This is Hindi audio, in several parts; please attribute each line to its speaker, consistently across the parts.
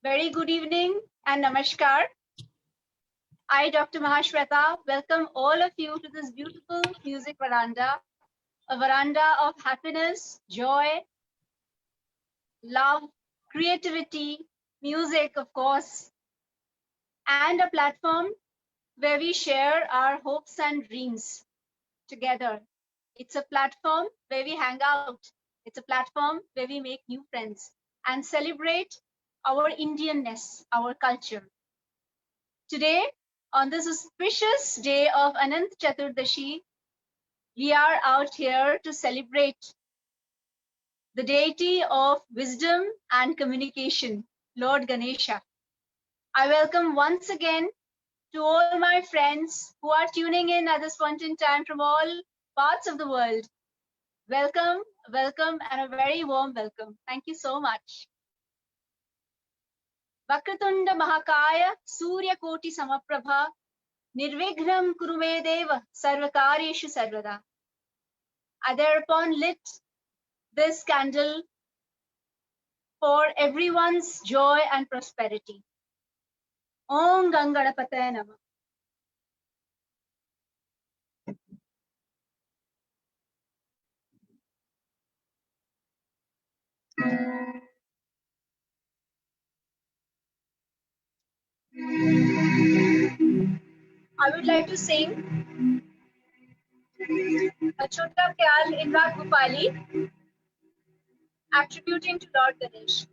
Speaker 1: Very good evening and namaskar. I, Dr. Mahashweta, welcome all of you to this beautiful music veranda, a veranda of happiness, joy, love, creativity, music, of course, and a platform where we share our hopes and dreams together. It's a platform where we hang out. It's a platform where we make new friends and celebrate our Indianness, our culture. Today, on this auspicious day of Anant Chaturdashi, we are out here to celebrate the deity of wisdom and communication, Lord Ganesha. I welcome once again to all my friends who are tuning in at this point in time from all parts of the world. Welcome, welcome, and a very warm welcome. Thank you so much. Vakratunda Mahakaya Surya Koti Samaprabha Nirvighram Kurumedeva Sarvakaryeshu Sarvada. I thereupon lit this candle for everyone's joy and prosperity. Om Gangadapataya Namah. I would like to sing a Chutta Kyal in Rag Gopali, attributing to Lord Ganesh.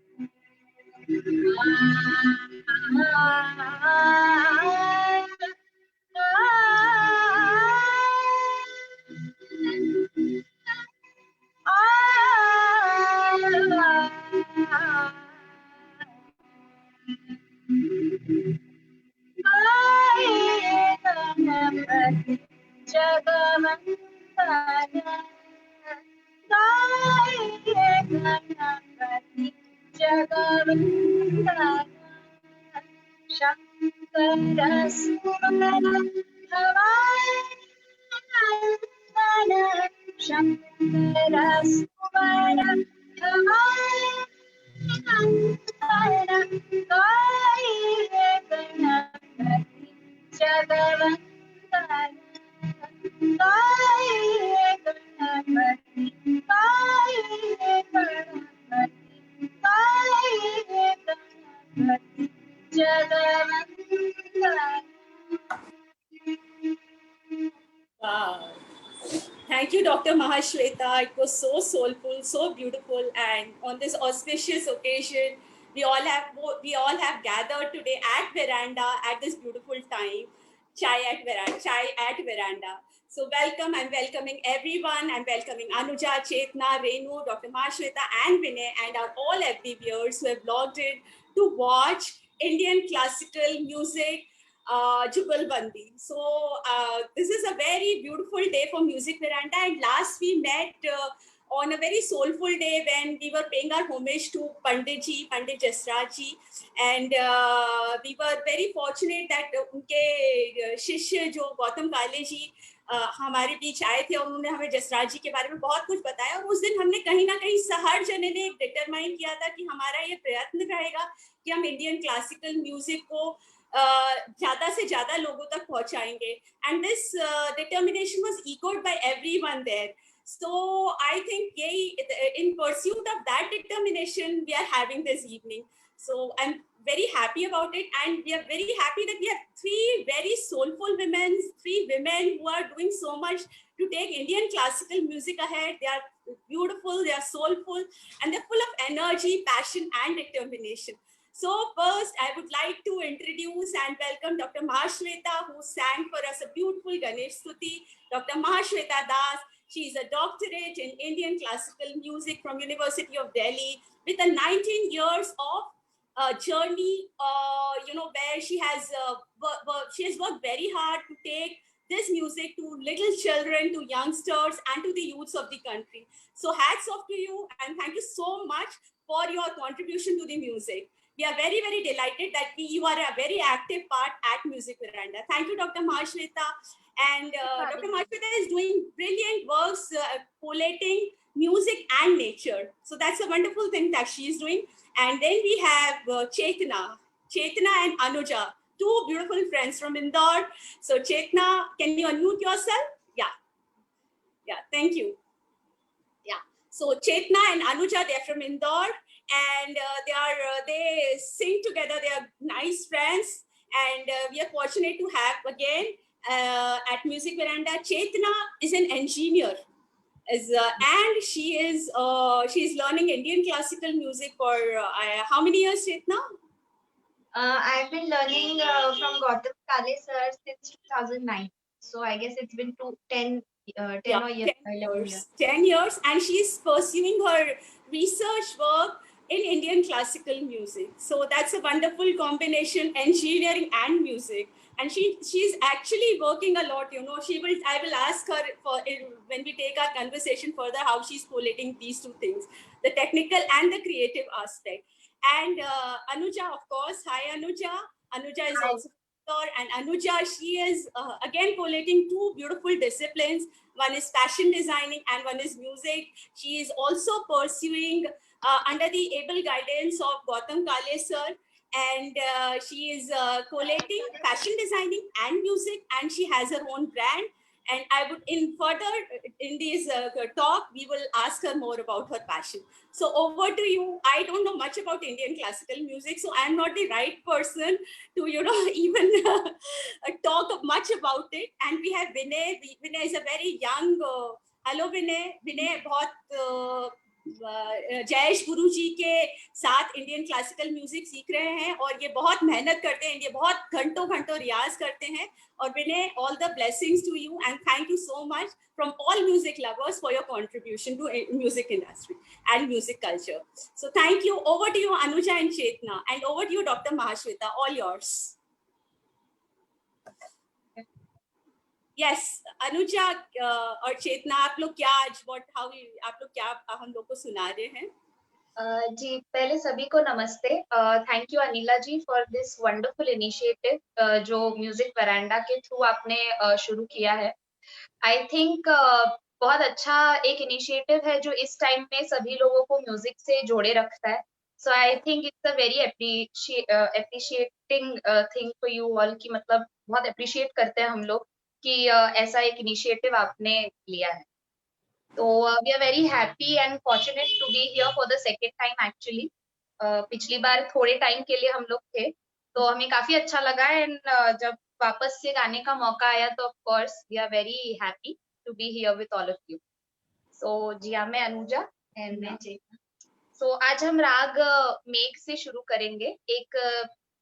Speaker 2: Wow. Thank you, Dr. Mahashweta. It was so soulful, so beautiful, and on this auspicious occasion, we all have gathered today at veranda at this beautiful time, chai at veranda. So welcome. I'm welcoming everyone. I'm welcoming Anuja, Chetna, Renu, Dr. Mahashweta, and Vinay, and our all FB viewers who have logged in to watch Indian classical music. Jugalbandi. So this is a very beautiful day for Music Veranda, and last we met on a very soulful day when we were paying our homage to Pandit Jasraj ji, and we were very fortunate that उनके शिष्य जो गौतम काले जी हमारे बीच आए थे और उन्होंने हमें जसराज जी के बारे में बहुत कुछ बताया, और उस दिन हमने कहीं ना कहीं हर जने ने एक डिटरमाइन किया था कि हमारा ये प्रयत्न रहेगा कि हम इंडियन क्लासिकल म्यूजिक को ज्यादा से ज्यादा लोगों तक पहुंचाएंगे, and this determination was echoed by everyone there. So I think in pursuit of that determination we are having this evening. So I'm very happy about it, and we are very happy that we have three very soulful women, three women who are doing so much to take Indian classical music ahead. They are beautiful, they are soulful, and they're full of energy, passion, and determination. So first, I would like to introduce and welcome Dr. Mahashweta, who sang for us a beautiful Ganesh Stuti. Dr. Mahashweta Das, she is a doctorate in Indian classical music from University of Delhi with a 19 years of journey, where she has worked very hard to take this music to little children, to youngsters, and to the youths of the country. So hats off to you, and thank you so much for your contribution to the music. We are very, very delighted that you are a very active part at Music Veranda. Thank you, Dr. Mahashweta. And Dr. Mahashweta is doing brilliant works collating music and nature. So that's a wonderful thing that she is doing. And then we have Chetna and Anuja, two beautiful friends from Indore. So Chetna, can you unmute yourself? Yeah, thank you. Yeah, so Chetna and Anuja, they're from Indore, and they sing together. They are nice friends, and we are fortunate to have again at Music Veranda. Chetna is an engineer, and she is learning Indian classical music for how many years, Chetna?
Speaker 3: I've been learning from Gautam Kale sir since 2009. So I guess it's been 10
Speaker 2: Yeah,
Speaker 3: or
Speaker 2: 10
Speaker 3: 11
Speaker 2: years. 10 years, and she's pursuing her research work in Indian classical music. So that's a wonderful combination, engineering and music. And she's actually working a lot. You know, I will ask her when we take our conversation further how she's collating these two things, the technical and the creative aspect. And Anuja, of course. Hi, Anuja. Anuja is
Speaker 3: Hi.
Speaker 2: also and Anuja, she is again collating two beautiful disciplines. One is fashion designing and one is music. She is also pursuing under the able guidance of Gautam Kale sir, and she is collating fashion designing and music, and she has her own brand. And I would in this talk, we will ask her more about her passion. So over to you. I don't know much about Indian classical music, so I'm not the right person to even talk much about it. And we have Vinay. Vinay is a very young. Hello Vinay. Vinay बहुत जयेश गुरु जी के साथ इंडियन क्लासिकल म्यूजिक सीख रहे हैं और ये बहुत मेहनत करते हैं, ये बहुत घंटों घंटों रियाज करते हैं. और विनय, all the blessings to you and thank you so much from all music lovers for your contribution to music industry and music culture. So thank you. Over to you, Anuja and Chetna, and over to you, Dr. Mahashweta. All yours. Yes, Anuja और चेतना, आप लोग क्या आज आप लोग क्या हम लोग को सुना रहे हैं?
Speaker 3: जी, पहले सभी को नमस्ते. Thank you Anila ji for this wonderful initiative जो म्यूजिक वरांडा के थ्रू आपने शुरू किया है. आई थिंक बहुत अच्छा एक इनिशिएटिव है जो इस टाइम में सभी लोगों को म्यूजिक से जोड़े रखता है. So I think it's a very appreciating thing for you all की मतलब बहुत अप्रिशिएट करते हैं हम लोग कि ऐसा एक इनिशिएटिव आपने लिया है. तो we are very happy and fortunate to be here for the second time actually. पिछली बार थोड़े टाइम के लिए हम लोग थे तो हमें काफी अच्छा लगा एंड जब वापस से गाने का मौका आया तो of course we are very happy to be here with all of you. So जी हाँ, मैं अनुजा एंड मैं चेतना. सो आज हम राग मेघ से शुरू करेंगे. एक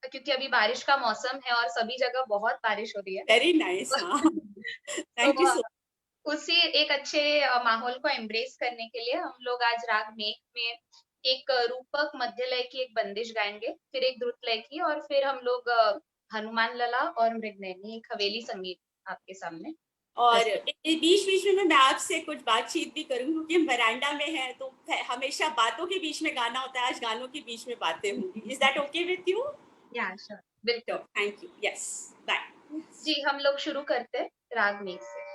Speaker 3: क्योंकि अभी बारिश का मौसम है और सभी जगह बहुत बारिश हो रही है.
Speaker 2: Very nice. Thank you.
Speaker 3: उसी एक अच्छे माहौल को एम्ब्रेस करने के लिए हम लोग आज राग मेघ में एक रूपक, मध्य लय की एक बंदिश गाएंगे, फिर एक द्रुत लय की, और फिर हम लोग हनुमान लला और मृगनयनी एक हवेली संगीत आपके सामने.
Speaker 2: और बीच बीच में मैं आपसे कुछ बातचीत भी करूंगी क्योंकि हम वरांडा में हैं तो हमेशा बातों के बीच में गाना होता है. आज गानों के बीच में बातें होंगी. Is that okay with you?
Speaker 3: या श्योर, बिल्कुल.
Speaker 2: Thank you. Yes, bye.
Speaker 3: जी, हम लोग शुरू करते हैं राग मेघ से.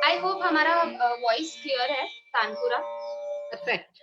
Speaker 3: आई होप हमारा वॉइस क्लियर है, तानपुरा. परफेक्ट.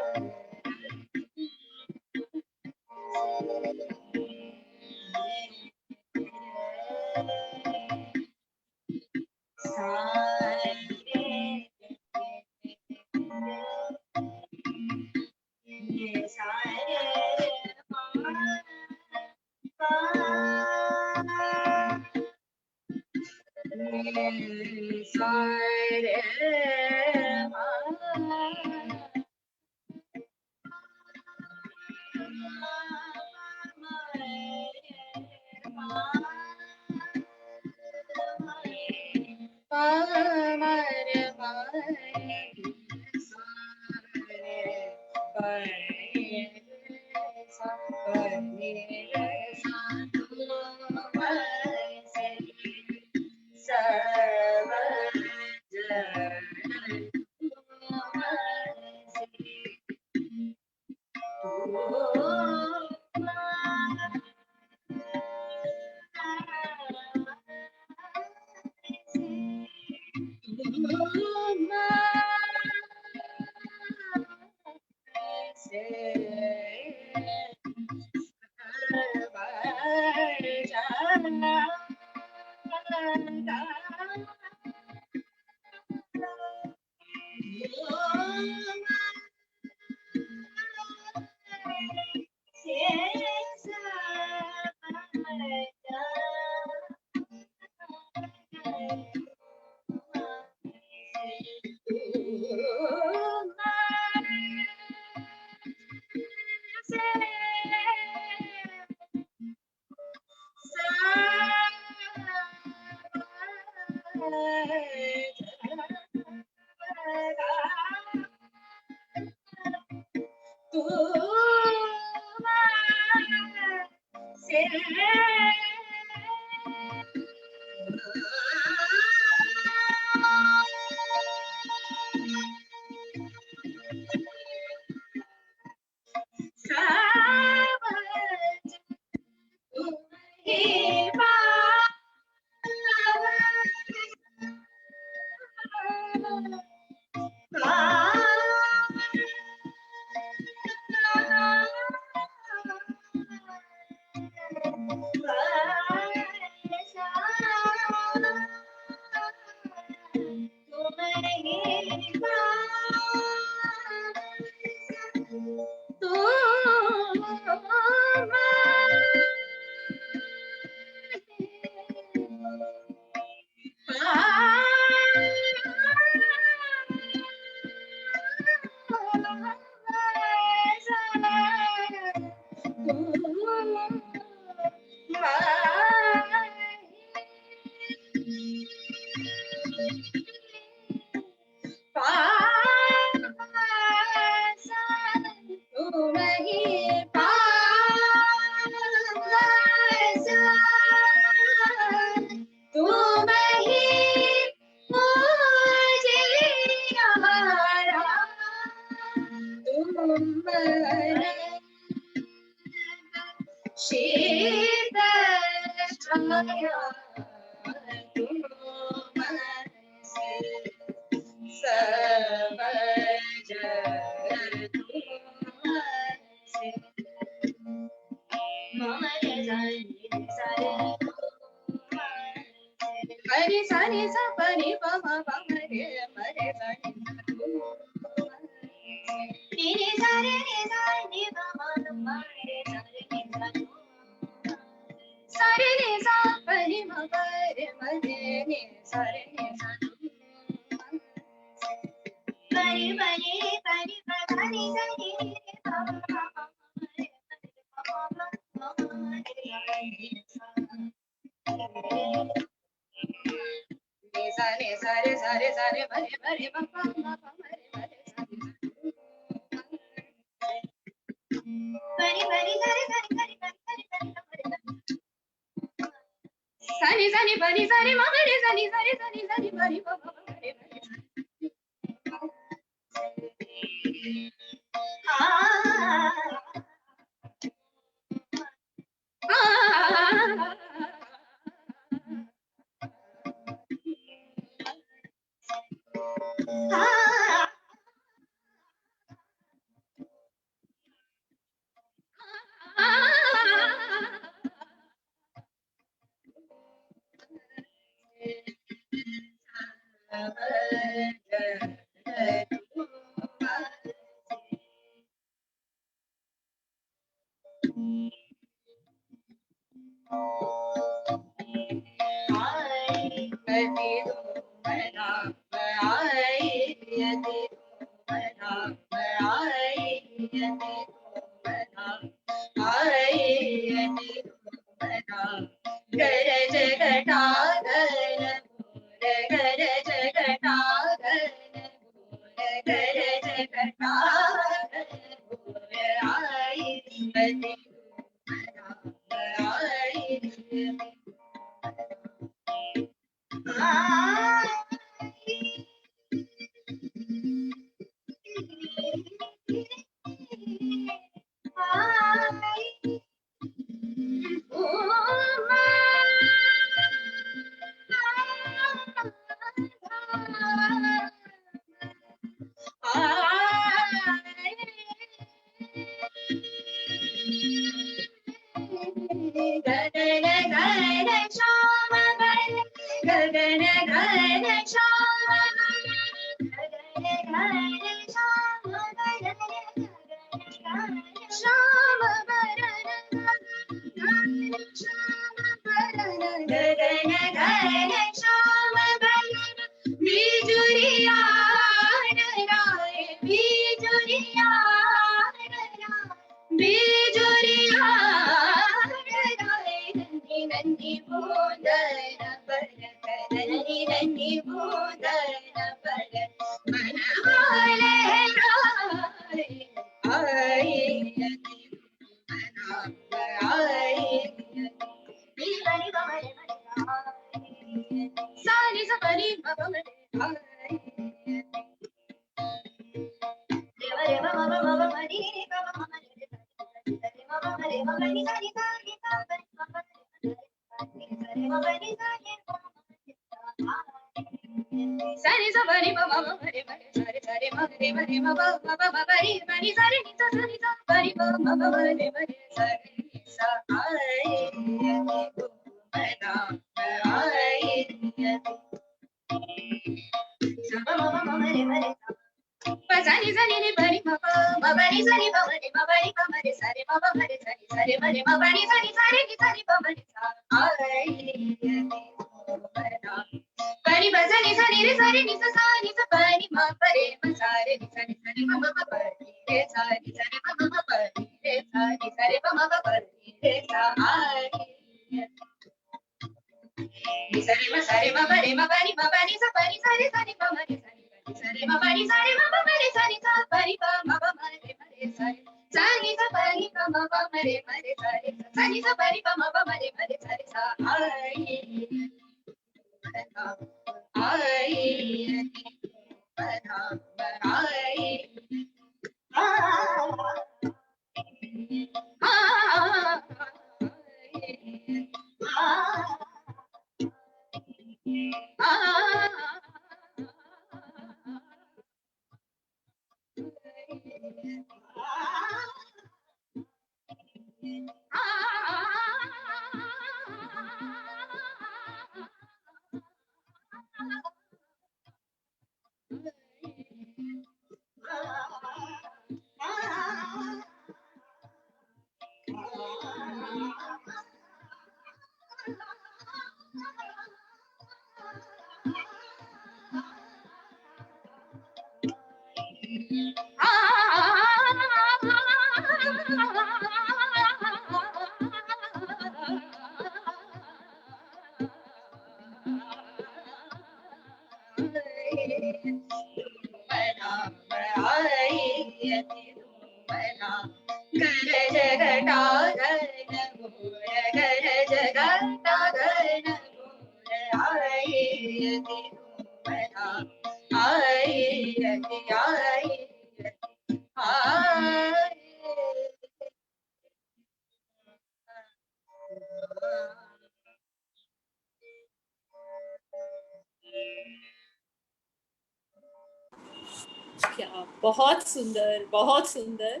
Speaker 2: क्या बहुत सुंदर, बहुत सुंदर.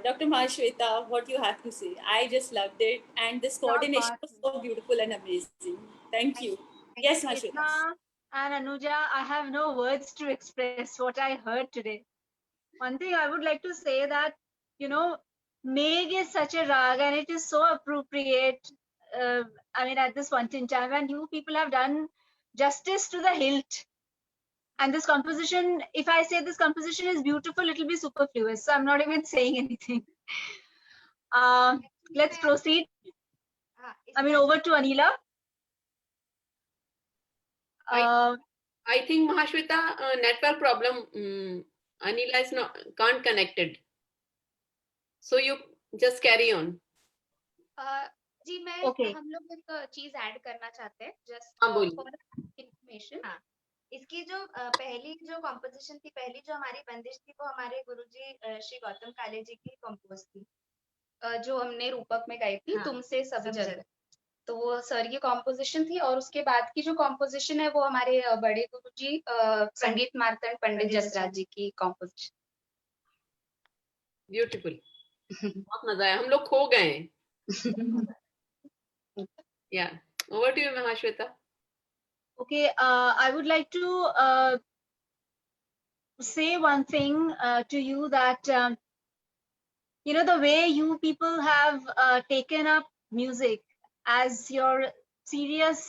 Speaker 2: Dr. Mahashweta, what you have to say? I just loved it, and this coordination was so beautiful and amazing. Thank you. Yes, Mahashweta.
Speaker 1: Krishna and Anuja, I have no words to express what I heard today. One thing I would like to say that, you know, Megh is such a rag and it is so appropriate. I mean, at this point in time, and you people have done justice to the hilt. And this composition, if I say this composition is beautiful, it will be superfluous. So I'm not even saying anything. Let's proceed. I mean, over to Anila.
Speaker 4: I think Mahashweta, network problem. Anila is can't connected. So you just carry on.
Speaker 3: जी मैं
Speaker 1: Okay.
Speaker 3: हम लोग एक चीज ऐड करना चाहते हैं जस्ट
Speaker 4: हाँ, बोलिए।
Speaker 3: For information.
Speaker 5: हाँ, इसकी जो पहली जो कॉम्पोजिशन थी, पहली जो हमारी बंदिश थी, वो हमारे गुरुजी श्री गौतम काले जी की कंपोज थी,
Speaker 3: जो हमने रूपक में गाई थी,
Speaker 5: हाँ,
Speaker 3: तुमसे सब
Speaker 5: सब
Speaker 3: जग।
Speaker 5: जग।
Speaker 3: तो वो सर की कॉम्पोजिशन थी, और उसके बाद की जो कॉम्पोजिशन है वो हमारे बड़े गुरुजी संगीत मार्तंड पंडित जसराज जी की कॉम्पोजिशन।
Speaker 4: ब्यूटीफुल, बहुत मजा आया, हम लोग खो गए हैं। Yeah, over to you, Mahashweta.
Speaker 1: Okay, I would like to say one thing to you that, you know, the way you people have taken up music as your serious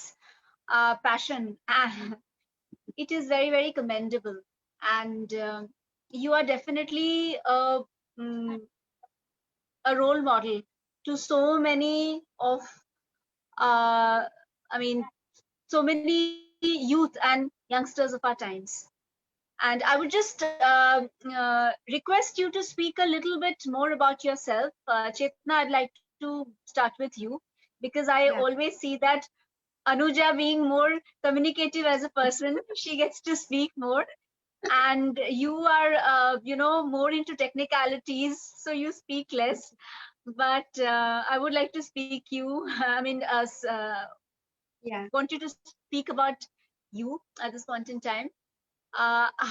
Speaker 1: passion, it is very, very commendable. And you are definitely a role model to so many of, I mean, so many youth and youngsters of our times. And I would just request you to speak a little bit more about yourself. Chetna, I'd like to start with you, because I
Speaker 5: Yeah.
Speaker 1: always see that Anuja, being more communicative as a person, she gets to speak more. And you are, you know, more into technicalities, so you speak less. But I would like to speak you, I mean,
Speaker 5: Yeah.
Speaker 1: want you to speak about you at this point in time.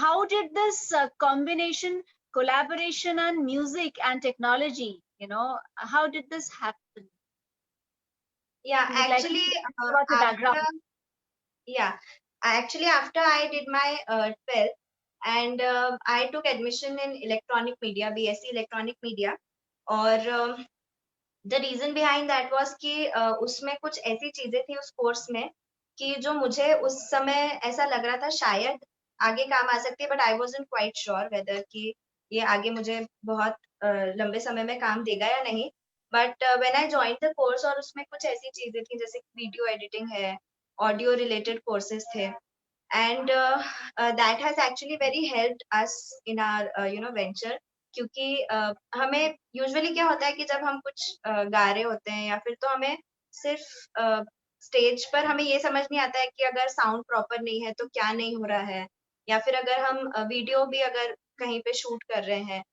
Speaker 1: How did this combination, collaboration and music and technology, you know, how did this happen?
Speaker 5: Yeah,
Speaker 1: You would like to
Speaker 5: actually,
Speaker 1: talk about the background.
Speaker 5: actually after I did my 12th, and I took admission in electronic media, BSc electronic media, और the reason behind that was कि उसमें कुछ ऐसी चीजें थी उस कोर्स में कि जो मुझे उस समय ऐसा लग रहा था शायद आगे काम आ सकती है, but I wasn't quite sure whether कि ये आगे मुझे बहुत लंबे समय में काम देगा या नहीं। But when I joined the course, और उसमें कुछ ऐसी चीजें थी जैसे वीडियो एडिटिंग है, ऑडियो रिलेटेड कोर्सेज थे, and that has actually very helped us in our you know venture, क्योंकि हमें यूजुअली क्या होता है कि जब हम कुछ गा रहे होते हैं या फिर तो हमें सिर्फ स्टेज पर हमें ये समझ नहीं आता है कि अगर साउंड प्रॉपर नहीं है तो क्या नहीं हो रहा है, या फिर अगर हम वीडियो भी अगर कहीं पे शूट कर रहे हैं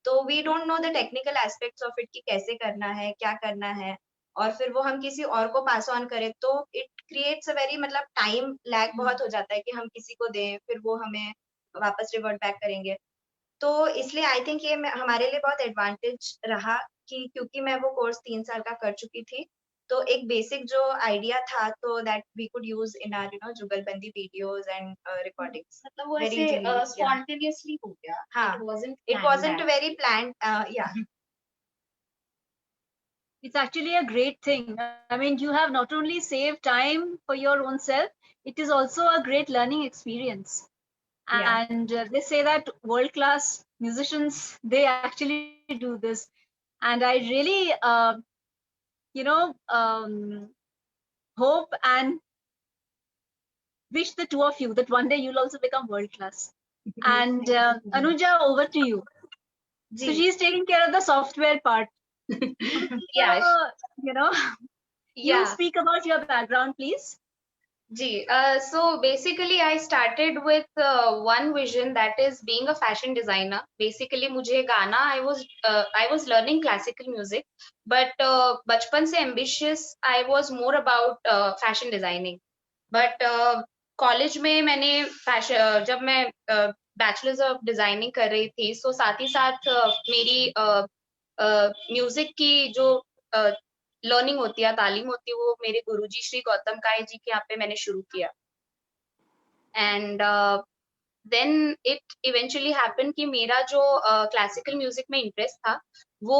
Speaker 5: तो we don't know the technical aspects of it कि कैसे करना है, क्या करना है, और फिर वो हम किसी और को पास ऑन करें तो इट क्रिएट्स अ वेरी, मतलब टाइम लैग बहुत हो जाता है कि हम किसी को दें फिर वो हमें वापस रिवर्ट बैक करेंगे। तो इसलिए आई थिंक ये हमारे लिए बहुत एडवांटेज रहा कि क्योंकि मैं वो कोर्स 3 साल का कर चुकी थी, तो एक बेसिक जो आइडिया था तो that we could use in our you know jugalbandi videos and recordings.
Speaker 3: मतलब वो
Speaker 5: Very
Speaker 3: ऐसे
Speaker 5: easily, yeah.
Speaker 3: स्पॉन्टेनियसली हो गया।
Speaker 5: हाँ,
Speaker 3: It
Speaker 5: it wasn't very planned, yeah.
Speaker 1: It's actually a great thing. I mean, you have not only saved time for your own self, it is also a great learning experience.
Speaker 5: Yeah.
Speaker 1: And they say that world-class musicians, they actually do this. And I really, you know, hope and wish the two of you that one day you'll also become world-class. And Anuja, over to you. So she's taking care of the software part.
Speaker 3: Yeah.
Speaker 1: So, you know, you
Speaker 3: Yeah.
Speaker 1: speak about your background, please.
Speaker 3: Ji, so basically I started with one vision, that is being a fashion designer. Basically मुझे गाना, I was learning classical music, but बचपन से ambitious, I was more about fashion designing. But college में मैंने फैशन, जब मैं बैचलर्स ऑफ डिजाइनिंग कर रही थी, सो साथ ही साथ मेरी म्यूजिक की जो लर्निंग होती है, तालीम होती है, वो मेरे गुरुजी श्री गौतम काय जी के यहाँ पे मैंने शुरू किया। And then it eventually happen कि मेरा जो क्लासिकल म्यूजिक में इंटरेस्ट था वो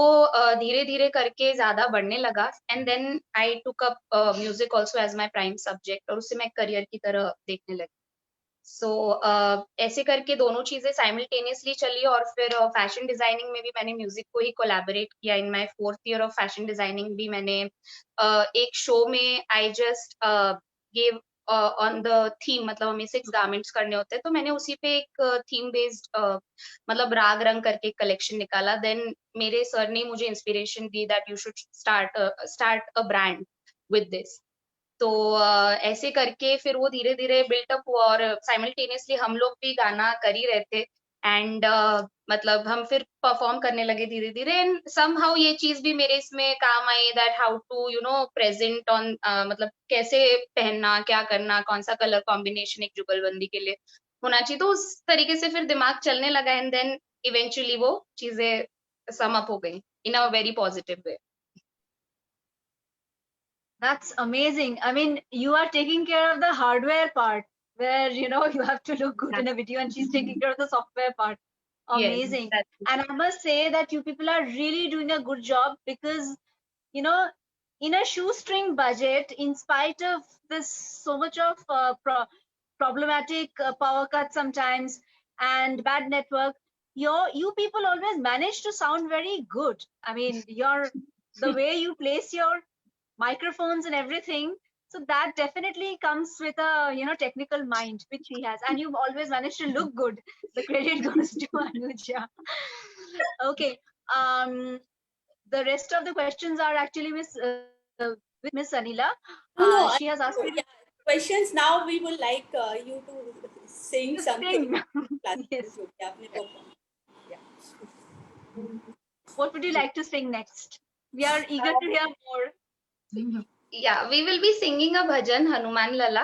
Speaker 3: धीरे धीरे करके ज्यादा बढ़ने लगा and then I took up music also as my prime subject और उससे मैं करियर की तरह देखने लगी। सो ऐसे करके दोनों चीजें साइमल्टेनियसली चली और फिर फैशन डिजाइनिंग में भी मैंने म्यूजिक को ही कोलैबोरेट किया। In my 4th year of fashion designing भी मैंने एक शो में I just give on the theme, मतलब हमें 6 गारमेंट्स करने होते हैं तो मैंने उसी पे एक थीम बेस्ड मतलब राग रंग करके कलेक्शन निकाला। देन मेरे सर ने मुझे inspiration the that you should start a brand with this. तो ऐसे करके फिर वो धीरे धीरे बिल्टअप हुआ और साइमल्टेनियसली हम लोग भी गाना कर ही रहे थे एंड मतलब हम फिर परफॉर्म करने लगे धीरे धीरे एंड समहाउ ये चीज भी मेरे इसमें काम आई that how to you know present on, मतलब कैसे पहनना, क्या करना, कौन सा कलर कॉम्बिनेशन एक जुगलबंदी के लिए होना चाहिए। तो उस तरीके से फिर दिमाग चलने लगा एंड देन इवेंचुअली वो चीजें सम अप हो गई in a very positive way.
Speaker 1: That's amazing. I mean, you are taking care of the hardware part where, you know, you have to look good in a video and she's taking care of the software part. Amazing.
Speaker 3: Yes,
Speaker 1: And I must say that you people are really doing a good job because, you know, in a shoestring budget, in spite of this so much of problematic power cuts sometimes and bad network, you people always manage to sound very good. I mean, the way you place your microphones and everything, so that definitely comes with a, you know, technical mind which he has, and you've always managed to look good. The credit goes to Anuja. Okay, the rest of the questions are actually with Miss Anila.
Speaker 2: No,
Speaker 1: She has asked me
Speaker 2: yeah, questions. Now we would like you to sing
Speaker 1: to
Speaker 2: something.
Speaker 1: sing. Yes.
Speaker 2: Yeah, apne perform. Yeah.
Speaker 1: What would you like to sing next? We are eager to hear more.
Speaker 3: Yeah, we will be singing a bhajan, Hanuman Lala,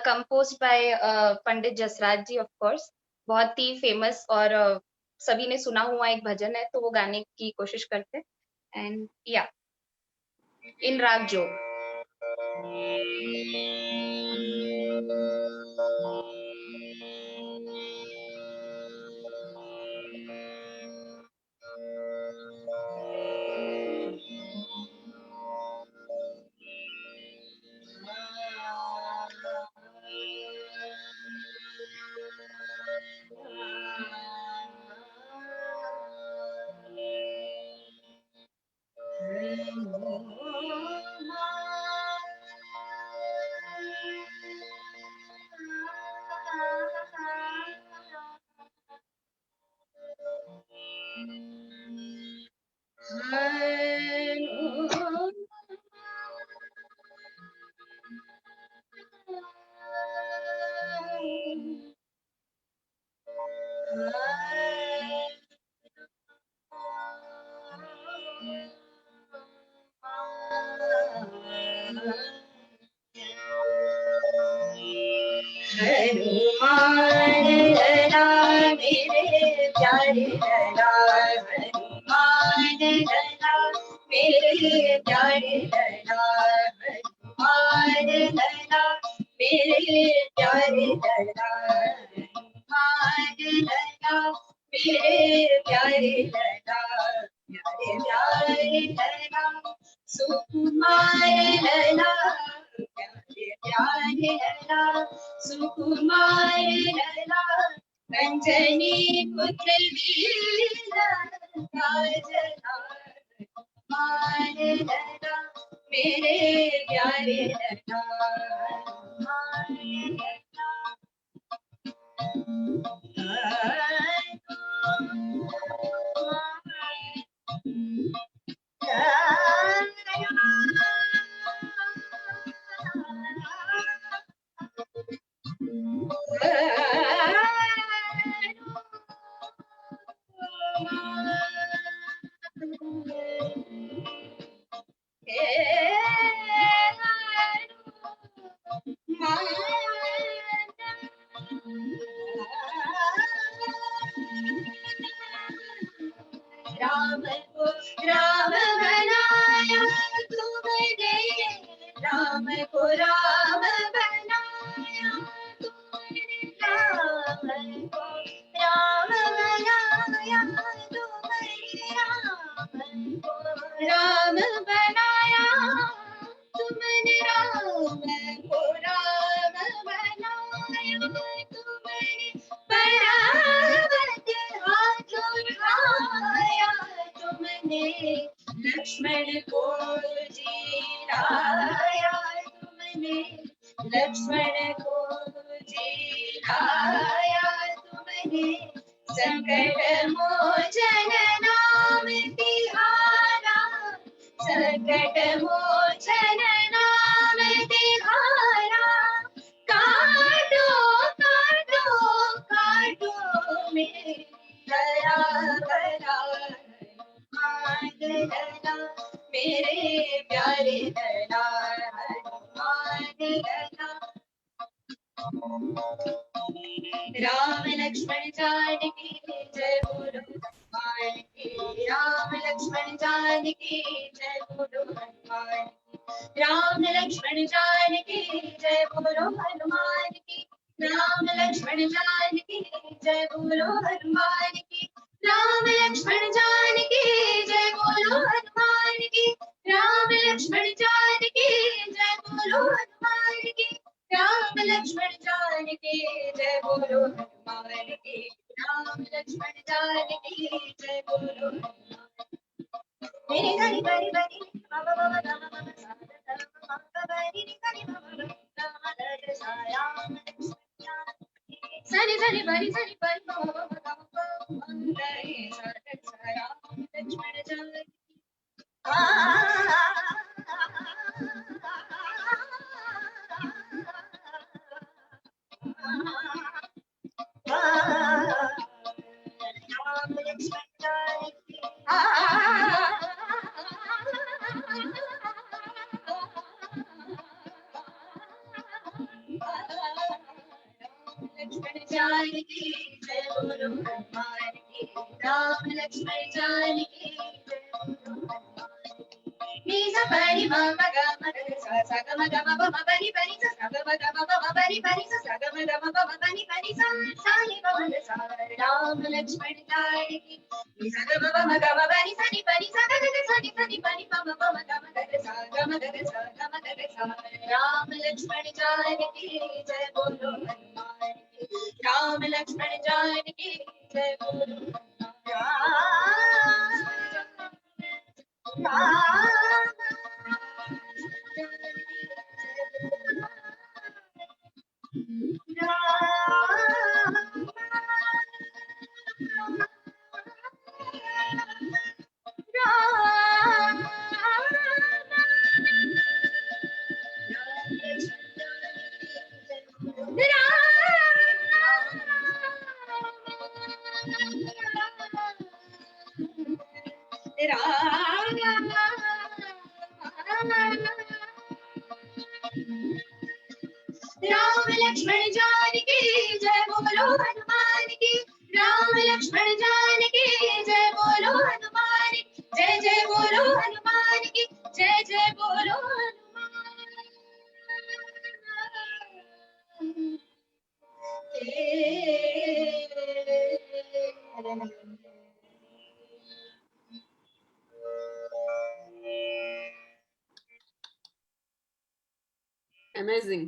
Speaker 3: composed by Pandit Jasraj ji, of course. बहुत ही फेमस और सभी ने सुना हुआ एक भजन है, तो वो गाने की कोशिश करते हैं एंड या इन राग जो हनुमान लला मेरे प्यारे लला, हनुमान लला मेरे प्यारे लला, हनुमान लला मेरे प्यारे लला, हनुमान लला मेरे प्यारे लला, प्यारे प्यारे लला सुकुमार लला, प्यारे प्यारे लला सुकुमार लला, अंजनी पुत्र वीरा राजना, मान लला मेरे प्यारे लला, मान लला
Speaker 5: लक्ष्मण को जिलाया तुमने, संकट मोचन नाम तिहारा, संकट मोचन नाम तिहारा। काटो काटो काटो मेरी दया करा, हनुमान लला मेरे प्यारे लला, हनुमान लला। राम लक्ष्मण जानकी जय बोलो हनुमान की, राम लक्ष्मण जानकी जय बोलो हनुमान की, राम लक्ष्मण जानकी जय बोलो हनुमान की, राम लक्ष्मण जानकी जय बोलो हनुमान की, राम लक्ष्मण जानकी जय बोलो हनुमान की, राम लक्ष्मण जानकी जय बोलो हनुमान की, राम लक्ष्मण जानकी जय बोलो हनुमान की, राम लक्ष्मण जानकी जय बोलो हनुमान। मेरे धनी बरी बरी बाबा बाबा राम बाबा सारा बाबा बरी धनी बाबा राम दर साया सनी सनी बरी सनी बरी बाबा बाबा बाबा मंगले सारा साया लक्ष्मण जानकी। राम लक्ष्मण जानकी लक्ष्मण जानकी जय बोलो हनुमान की, राम लक्ष्मण जानकी जय बोलो हनुमान की। नीसा परी मम ग म ग सा सा ग म ग म प म परी परी सा सा ग म ग म प म परी परी सा सा ग म ग म प म परी परी सा सा नि प म ग सा। राम लक्ष्मण जानकी नीसा ग म प म ग म परी सा नि परी सा ग ग ग सा नि सा नि परी प म प म ग म ग ग सा ग म ग ग सा ग म ग ग सा। राम लक्ष्मण जानकी जय बोलो हनुमान की, राम लक्ष्मण जानकी जय बोलो राम लक्ष्मण जानकी जय बोलो हनुमान की, राम लक्ष्मण जानकी जय बोलो हनुमान की, जय जय बोलो हनुमान की, जय जय बोलो हनुमान।
Speaker 4: Amazing.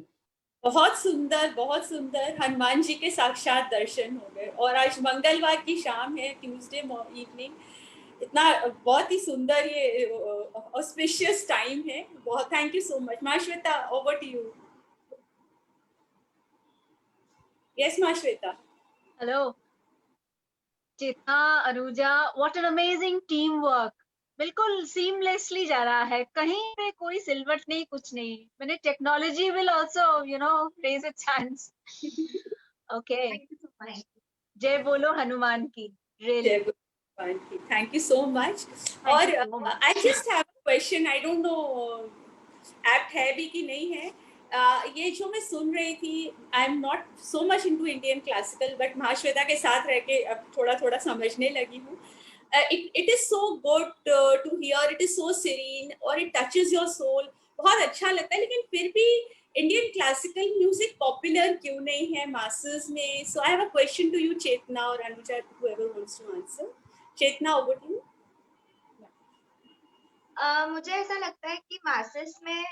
Speaker 2: बहुत सुंदर हनुमान जी के साक्षात दर्शन हो गए। और आज मंगलवार की शाम है, ट्यूसडे इवनिंग, इतना बहुत ही सुंदर ये ऑस्पिशियस टाइम है। बहुत thank you so much. Maa Shweta, over to you. Yes Maa Shweta.
Speaker 1: Hello Chetna, Anuja, what an amazing team work. बिल्कुल सीमलेसली जा रहा है, कहीं पे कोई सिलवट नहीं, कुछ नहीं। मैंने technology will also raise its hands. Okay, जय बोलो हनुमान की, really
Speaker 2: thank you so much. और I just have a question, I don't know apt है भी कि नहीं है। ये जो मैं सुन रही थी, I am not so much into Indian classical, but Mahashweta के साथ रह के अब थोड़ा थोड़ा समझने लगी हूँ। it is so good to hear, it is so serene और it touches your soul, बहुत अच्छा लगता है। लेकिन फिर भी इंडियन क्लासिकल म्यूजिक पॉपुलर क्यों नहीं है मासेस में? So I have a question to you Chetna और Anuja, whoever wants to answer. Chetna, over to you.
Speaker 5: मुझे ऐसा लगता है कि मासेस में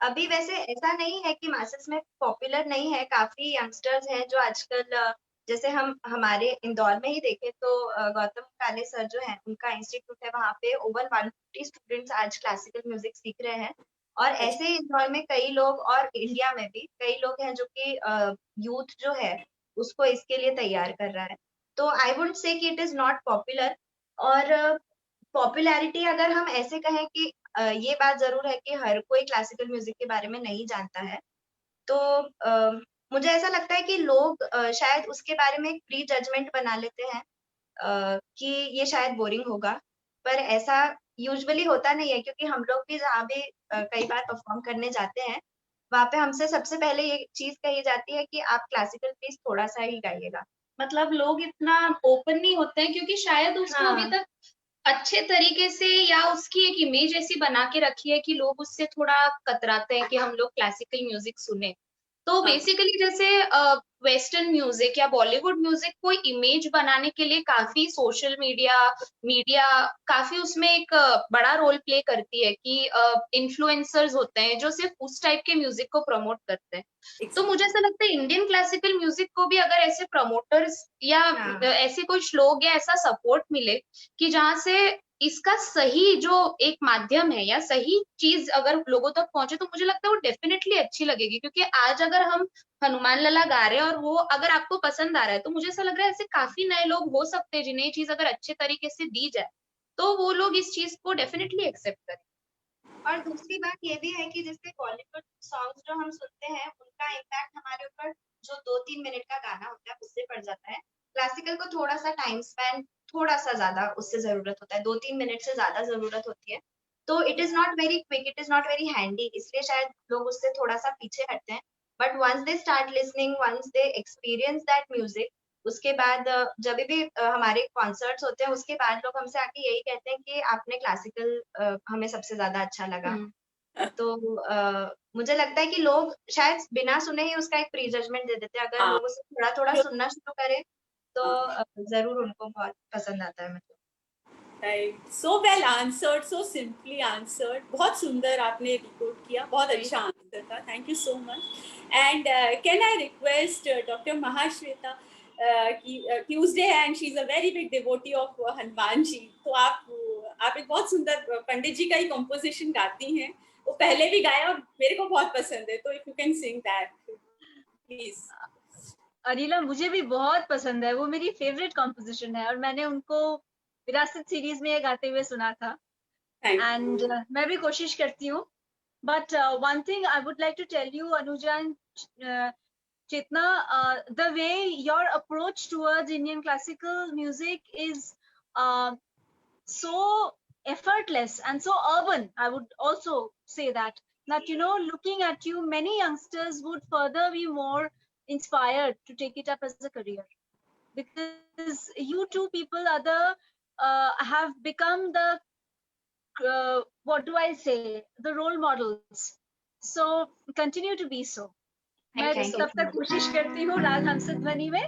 Speaker 5: अभी वैसे ऐसा नहीं है कि मासेस में पॉपुलर नहीं है। काफी यंगस्टर्स हैं जो आजकल जैसे हम हमारे इंदौर में ही देखें तो गौतम काले सर जो हैं, उनका इंस्टीट्यूट है, वहाँ पे ओवर 150 स्टूडेंट्स आज क्लासिकल म्यूजिक सीख रहे हैं। और ऐसे इंदौर में कई लोग और इंडिया में भी कई लोग हैं जो कि यूथ जो है उसको इसके लिए तैयार कर रहा है। तो आई वुड से कि इट इज नॉट पॉपुलर। और पॉपुलैरिटी अगर हम ऐसे कहें कि ये बात जरूर है कि हर कोई क्लासिकल म्यूजिक के बारे में नहीं जानता है। तो मुझे ऐसा लगता है कि लोग शायद उसके बारे में एक प्री जजमेंट बना लेते हैं कि ये शायद बोरिंग होगा, पर ऐसा यूजुअली होता नहीं है, क्योंकि हम लोग भी जहाँ भी कई बार परफॉर्म करने जाते हैं वहाँ पे हमसे सबसे पहले ये चीज कही जाती है कि आप क्लासिकल प्लीज थोड़ा सा ही गाइएगा।
Speaker 3: मतलब लोग इतना ओपन नहीं होते हैं क्योंकि शायद उसको
Speaker 5: हाँ।
Speaker 3: अभी तक अच्छे तरीके से या उसकी एक इमेज ऐसी बना के रखी है कि लोग उससे थोड़ा कतराते हैं कि हम लोग क्लासिकल म्यूजिक सुने। तो
Speaker 2: हाँ।
Speaker 3: बेसिकली जैसे वेस्टर्न म्यूजिक या बॉलीवुड म्यूजिक को इमेज बनाने के लिए काफी सोशल मीडिया काफी उसमें एक बड़ा रोल प्ले करती है कि इन्फ्लुएंसर्स होते हैं जो सिर्फ उस टाइप के म्यूजिक को प्रमोट करते हैं। तो मुझे ऐसा लगता है इंडियन क्लासिकल म्यूजिक को भी अगर ऐसे प्रमोटर्स या
Speaker 5: हाँ।
Speaker 3: ऐसे कुछ लोग या ऐसा सपोर्ट मिले कि जहां से इसका सही जो एक माध्यम है या सही चीज अगर लोगों तक पहुंचे, तो मुझे लगता है वो डेफिनेटली अच्छी लगेगी। क्योंकि आज अगर हम हनुमान लला गा रहे हैं और वो अगर आपको पसंद आ रहा है, तो मुझे ऐसा लग रहा है ऐसे काफी नए लोग हो सकते हैं जिन्हें ये चीज अगर अच्छे तरीके से दी जाए तो वो लोग इस चीज को डेफिनेटली एक्सेप्ट करें।
Speaker 5: और दूसरी बात ये भी है कि जैसे बॉलीवुड सॉन्ग्स जो हम सुनते हैं उनका इम्पैक्ट हमारे ऊपर जो 2-3 मिनट का गाना होता है उससे पड़ जाता है। क्लासिकल को थोड़ा सा टाइम स्पैन थोड़ा सा ज्यादा उससे जरूरत होता है, 2-3 मिनट से ज्यादा जरूरत होती है। तो it is not very quick, it is not very handy, इसलिए शायद लोग उससे थोड़ा सा पीछे हटते हैं। But once they start listening, once they experience that music, उसके बाद जब भी हमारे कॉन्सर्ट्स होते हैं उसके बाद लोग हमसे आके यही कहते हैं कि आपने क्लासिकल हमें सबसे ज्यादा अच्छा लगा। तो मुझे लगता है कि लोग शायद बिना सुने ही उसका एक प्री जजमेंट दे देते हैं। अगर
Speaker 2: हाँ।
Speaker 5: लोग उसे थोड़ा थोड़ा
Speaker 2: Sure.
Speaker 5: सुनना शुरू करें तो जरूर उनको बहुत पसंद आता है। मतलब
Speaker 2: Right. So well answered, so simply answered. बहुत सुंदर आपने रिपोर्ट किया, बहुत अच्छा आंसर था. Thank you so much. And can I request Dr. Mahashweta कि Tuesday है and she is a very big devotee of Hanuman ji. तो आप एक बहुत सुंदर पंडित जी का ही composition गाती हैं. वो पहले भी गाया और मेरे को बहुत पसंद है. तो if you can sing that, please.
Speaker 1: अरीला, मुझे भी बहुत पसंद है, वो मेरी फेवरेट कॉम्पोजिशन है और मैंने उनको विरासत सीरीज में ये गाते हुए सुना था।
Speaker 2: Thank you.
Speaker 1: एंड मैं भी कोशिश करती हूँ। But one thing I would like to tell you, Anuja and Chetna, the way your approach towards Indian classical music is so effortless and so urban. I would also say that looking at you, many youngsters would further be more inspired to take it up as a career, because you two people are have become the what do I say, the role models. So continue to be so. मैं
Speaker 3: Thank you so
Speaker 1: तब तक कोशिश करती हूँ राग हंसत ध्वनि में।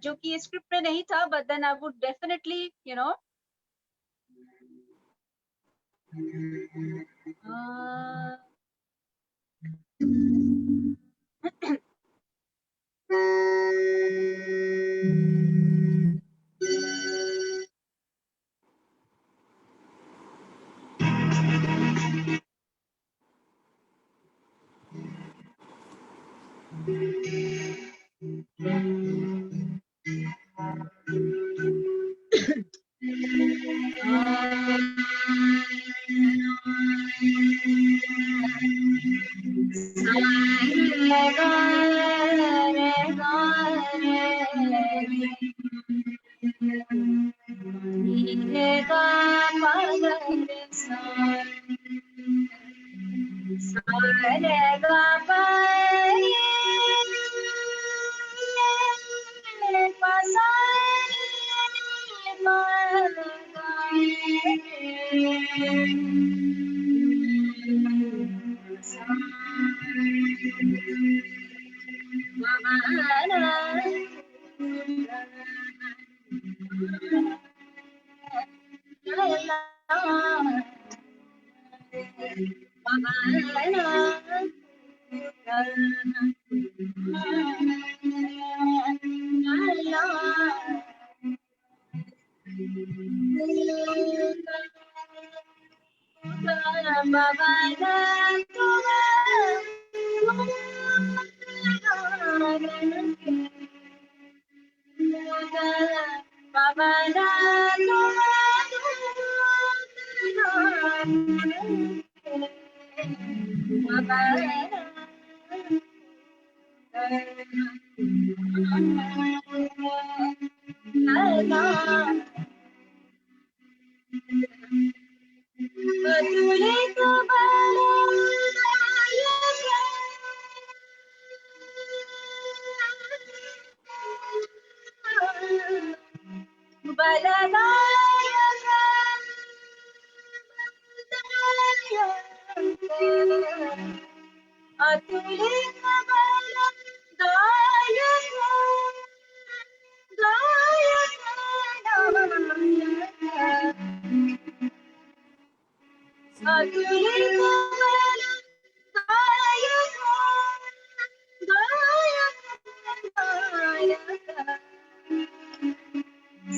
Speaker 1: जो कि स्क्रिप्ट में नहीं था, but then I would definitely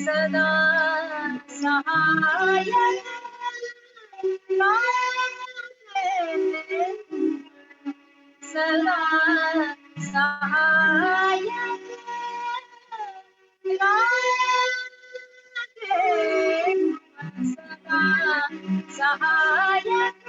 Speaker 1: सदा सहाय सदा सहाय सदा सहायक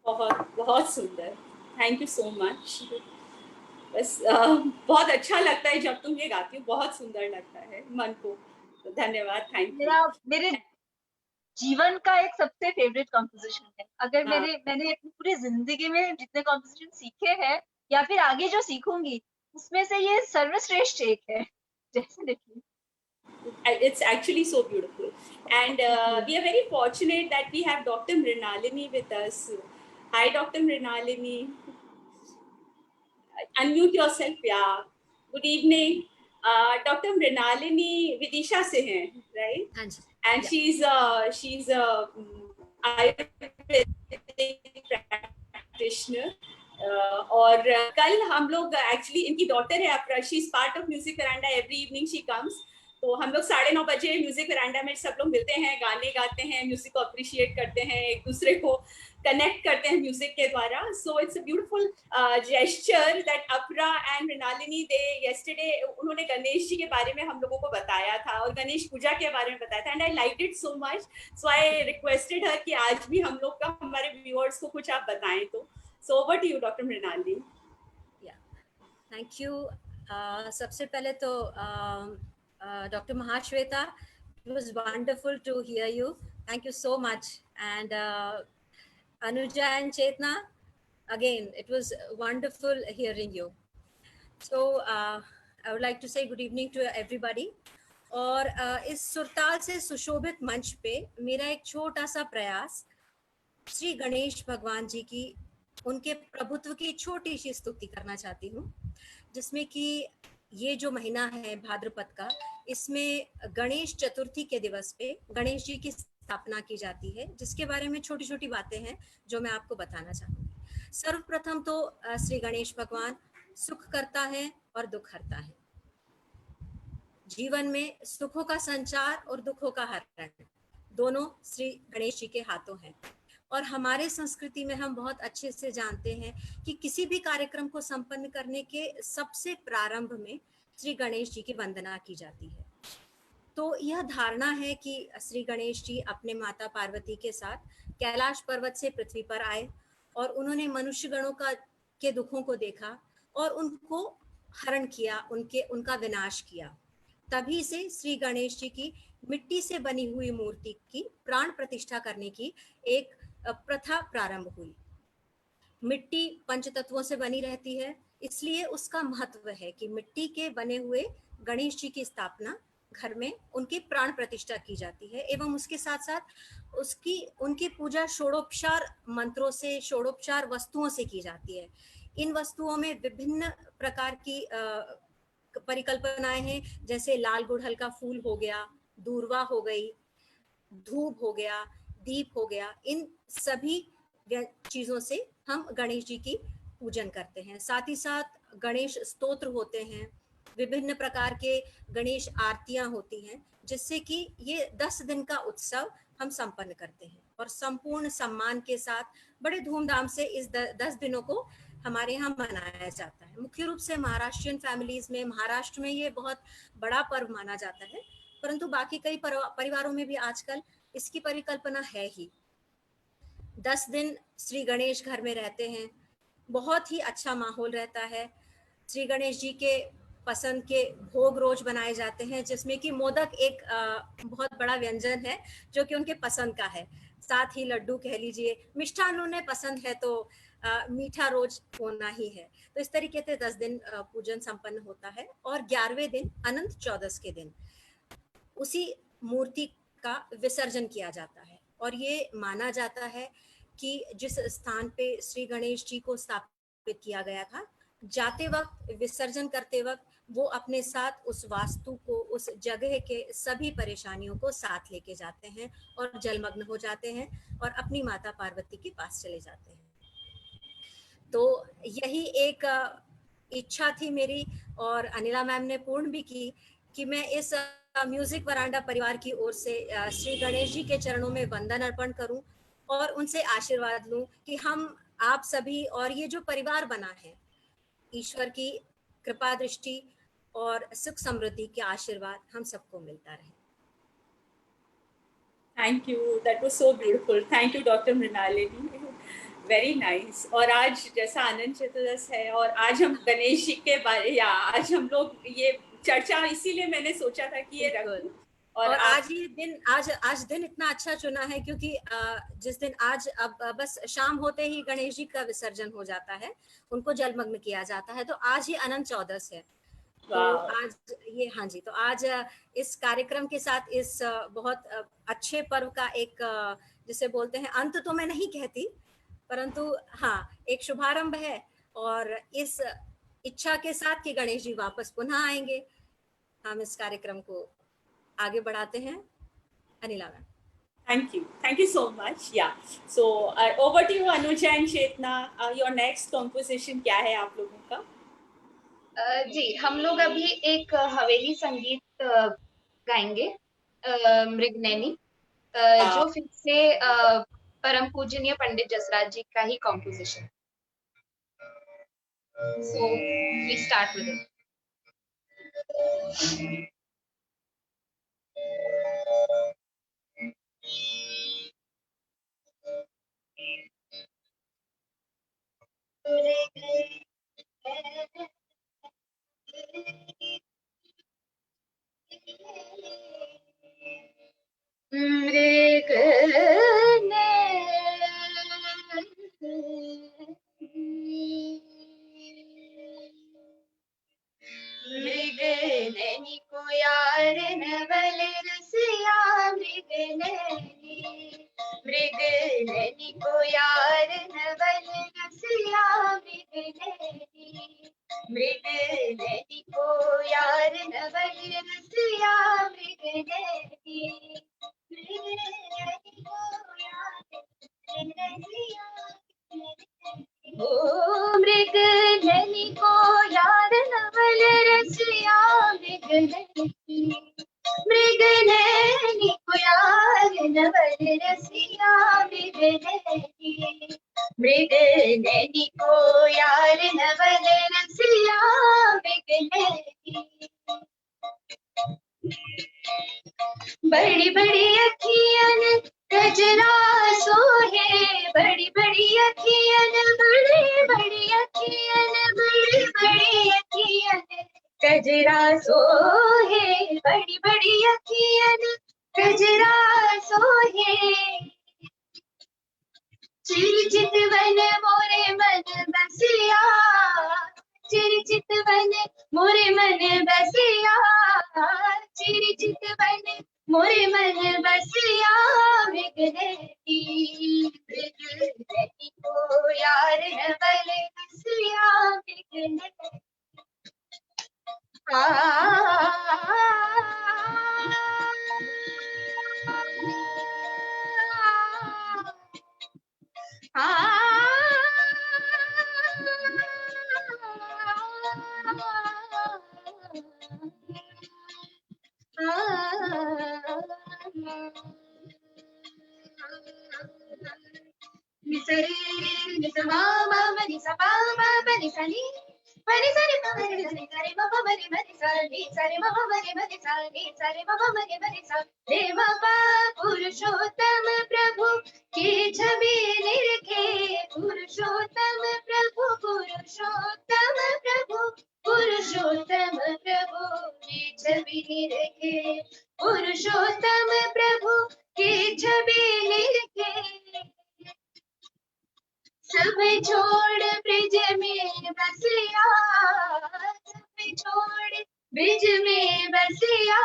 Speaker 2: बहुत बहुत सुंदर, थैंक यू सो मच। बस बहुत अच्छा लगता है जब तुम ये गाती हो, बहुत सुंदर लगता है मन को। तो धन्यवाद, थैंक यू।
Speaker 1: मेरे जीवन का एक सबसे फेवरेट कॉम्पोजिशन है। अगर
Speaker 2: हाँ।
Speaker 1: मैंने अपनी पूरी जिंदगी में जितने कॉम्पोजिशन सीखे हैं या फिर आगे जो सीखूंगी, उसमें से ये सर्वश्रेष्ठ एक है। Definitely.
Speaker 2: It's actually so beautiful, and we are very fortunate that we have Dr. Mrinalini with us. Hi, Dr. Mrinalini. Unmute yourself, yeah. Good evening. Dr. Mrinalini Vidisha se hain, right? And she's a Ayurvedic practitioner. और कल हम लोग एक्चुअली इनकी डॉटर है अपरा, she is part of music veranda, every evening she comes. तो हम लोग 9:30 बजे म्यूजिक वरांडा में सब लोग मिलते हैं, गाने गाते हैं, म्यूजिक को अप्रिशिएट करते हैं, एक दूसरे को कनेक्ट करते हैं म्यूजिक के द्वारा। So it's a beautiful gesture that अपरा एंड मृणालिनी दे यस्टरडे उन्होंने गणेश जी के बारे में हम लोगों को बताया था और गणेश पूजा के बारे में बताया था, and I liked it so much. So I requested हर कि आज भी हम लोग का हमारे व्यूअर्स को कुछ आप बताएं। तो so over to you, Dr. Mrinalini.
Speaker 6: Yeah, thank you. सबसे पहले तो Dr. Mahashweta, it was wonderful to hear you. Thank you so much. And Anuja and Chetna, again, it was wonderful hearing you. So I would like to say good evening to everybody. और इस सुरताल से सुशोभित मंच पे मेरा एक छोटा सा प्रयास श्री गणेश भगवान जी की, उनके प्रभुत्व की छोटी सी स्तुति करना चाहती हूँ, जिसमें कि ये जो महीना है भाद्रपद का, इसमें गणेश चतुर्थी के दिवस पे गणेश जी की स्थापना की जाती है, जिसके बारे में छोटी छोटी बातें हैं जो मैं आपको बताना चाहूँगी। सर्वप्रथम तो श्री गणेश भगवान सुख करता है और दुख हरता है। जीवन में सुखों का संचार और दुखों का हरण दोनों श्री गणेश जी के हाथों हैं। और हमारे संस्कृति में हम बहुत अच्छे से जानते हैं कि किसी भी कार्यक्रम को संपन्न करने के सबसे प्रारंभ में श्री गणेश जी की वंदना की जाती है। तो यह धारणा है कि श्री गणेश जी अपने माता पार्वती के साथ कैलाश पर्वत से पृथ्वी पर आए और उन्होंने मनुष्य गणों के दुखों को देखा और उनको हरण किया, उनका विनाश किया। तभी से श्री गणेश जी की मिट्टी से बनी हुई मूर्ति की प्राण प्रतिष्ठा करने की एक प्रथा प्रारंभ हुई। मिट्टी पंचतत्वों से बनी रहती है, इसलिए उसका महत्व है कि मिट्टी के बने हुए गणेश जी की स्थापना घर में उनकी प्राण प्रतिष्ठा की जाती है एवं उसके साथ साथ उनकी पूजा षोडोपचार मंत्रों से, षोडोपचार वस्तुओं से की जाती है। इन वस्तुओं में विभिन्न प्रकार की परिकल्पनाएं हैं, जैसे लाल गुड़हल का फूल हो गया, दूर्वा हो गई, धूप हो गया, दीप हो गया। इन सभी चीजों से हम गणेश जी की पूजन करते हैं। साथ ही साथ गणेश स्तोत्र होते हैं, विभिन्न प्रकार के गणेश आरतियां होती हैं, जिससे कि ये 10 दिन का उत्सव हम संपन्न करते हैं और संपूर्ण सम्मान के साथ बड़े धूमधाम से इस 10 दिनों को हमारे यहाँ मनाया जाता है। मुख्य रूप से महाराष्ट्रियन फैमिलीज में, महाराष्ट्र में ये बहुत बड़ा पर्व माना जाता है, परंतु बाकी कई परिवारों में भी आजकल इसकी परिकल्पना है ही। 10 दिन श्री गणेश घर में रहते हैं, बहुत ही अच्छा माहौल रहता है। श्री गणेश जी के पसंद के भोग रोज बनाए जाते हैं, जिसमें कि मोदक एक बहुत बड़ा व्यंजन है जो कि उनके पसंद का है। साथ ही लड्डू कह लीजिए, मिष्ठान उन्हें पसंद है तो मीठा रोज होना ही है। तो इस तरीके से 10 दिन पूजन संपन्न होता है और 11वें दिन अनंत चौदस के दिन उसी मूर्ति का विसर्जन किया जाता है। और ये माना जाता है कि जिस स्थान पे श्री गणेश जी को स्थापित किया गया था, जाते वक्त, विसर्जन करते वक्त वो अपने साथ उस वास्तु को, उस जगह के सभी परेशानियों को साथ लेके जाते हैं और जलमग्न हो जाते हैं और अपनी माता पार्वती के पास चले जाते हैं। तो यही एक इच्छा थी मेरी और अनिला मैम ने पूर्ण भी की कि मैं इस म्यूजिक वरांडा परिवार की ओर से श्री गणेश जी के चरणों में वंदन अर्पण करूं और उनसे आशीर्वाद लूं कि हम आप सभी और ये जो परिवार बना है, ईश्वर की कृपा दृष्टि और सुख समृद्धि के आशीर्वाद हम सबको मिलता रहे।
Speaker 2: Thank you, that was so beautiful. Thank you doctor Mrinalini, very nice. और आज जैसा अनंत चतुर्दश है और आज हम गणेश जी के बारे, या आज हम लोग ये चर्चा, इसीलिए मैंने सोचा था कि ये रखूं।
Speaker 6: और आज ये दिन, आज दिन इतना अच्छा चुना है क्योंकि जिस दिन आज अब बस शाम होते ही गणेश जी का विसर्जन हो जाता है, उनको जलमग्न किया जाता है, तो आज ही अनंत चौदस है। तो आज ये, हाँ जी, तो आज इस कार्यक्रम के साथ इस बहुत अच्छे पर्व का एक, जिसे बोलते हैं, अंत तो मैं नहीं कहती, परंतु हाँ, एक शुभारंभ है। और इस इच्छा के साथ कि गणेश जी वापस पुनः आएंगे, हम इस कार्यक्रम को आगे बढ़ाते हैं। Anila ma'am,
Speaker 2: thank you so much. Yeah, so over to you Anuja and Chetna. Your next composition क्या है आप लोगों का?
Speaker 3: जी, हम लोग अभी एक हवेली संगीत गाएंगे, मृगनैनी, जो फिर से परम पूजनीय पंडित जसराज जी का ही composition. So we start with it. Mriganaini को यार नवल रसिया, मृगनैनी को यार नवल रसिया, मृगनैनी को यार नवल रसिया, मृगनैनी को यार रसिया, ओ मृगनैनी को यार नवल रसिया, मृगनैनी को यार नवल रसिया, मृगनैनी को यार नवल रसिया, मृगनैनी। बड़ी बड़ी अखियन गजरा सोहे, बड़ी बड़ी अखियन
Speaker 5: कजरा सोहे बड़ी बड़ी अखियन कजरा सोहे चिर चितवन मोरे मन बसिया चिर चितवन मोरे मन बसिया चिर चितवन मोरे मन बसिया मृगनयनी मृगनयनी को यार नवल बसिया मृगनयनी पुरुषोत्तम प्रभु की छवि निरखे पुरुषोत्तम प्रभु पुरुषोत्तम प्रभु पुरुषोत्तम प्रभु की छवि निरखे पुरुषोत्तम प्रभु की छवि निरखे सब छोड़ ब्रिज में बसिया सब छोड़ ब्रिज में बसिया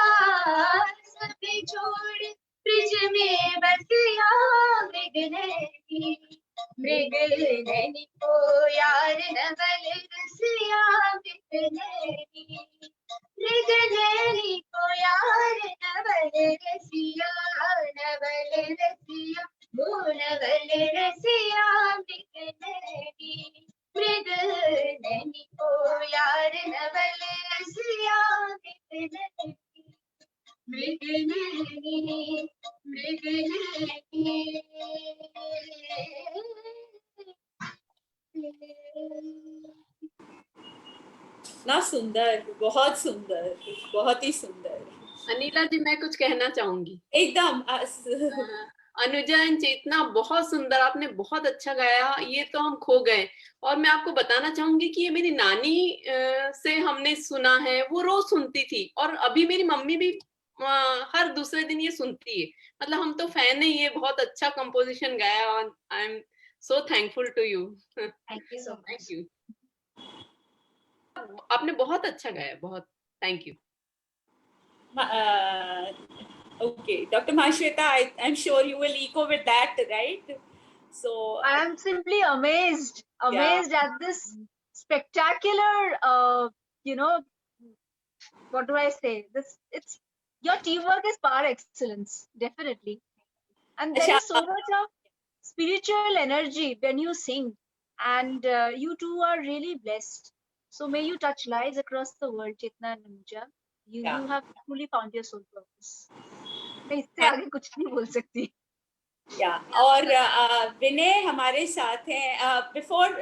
Speaker 5: सब छोड़ ब्रिज में बसिया मृगनयनी मृगनयनी को यार नवल रसिया मृगनयनी मृगनयनी को यार नवल रसिया नवल रसिया नवल रसिया मृगनयनी मृगनयनी को यार नवल रसिया मृगनयनी मृगनयनी
Speaker 2: ना सुंदर, बहुत ही सुंदर।
Speaker 4: अनिला जी, मैं कुछ कहना चाहूंगी।
Speaker 2: एकदम
Speaker 4: अनुजा एंड चेतना, बहुत सुंदर, आपने बहुत अच्छा गाया। ये तो हम खो गए। और मैं आपको बताना चाहूंगी कि ये मेरी नानी से हमने सुना है, वो रोज सुनती थी, और अभी मेरी मम्मी भी हर दूसरे दिन ये सुनती है। मतलब हम तो फैन है। ये बहुत अच्छा कंपोजिशन गाया और I am so thankful to you.
Speaker 5: Thank you so much.
Speaker 4: Thank you, आपने बहुत अच्छा गाया, बहुत। Thank you.
Speaker 2: Okay, Dr. Mahashweta, I'm sure you will echo with that, right? So
Speaker 1: I am simply amazed at this spectacular, what do I say? Your teamwork is par excellence, definitely. And there is so much of spiritual energy when you sing, and you two are really blessed. So may you touch lives across the world, Chetna and Anuja. You have truly found your soul purpose. मैं इससे आगे कुछ नहीं बोल सकती।
Speaker 2: और विनय हमारे साथ हैं। बिफोर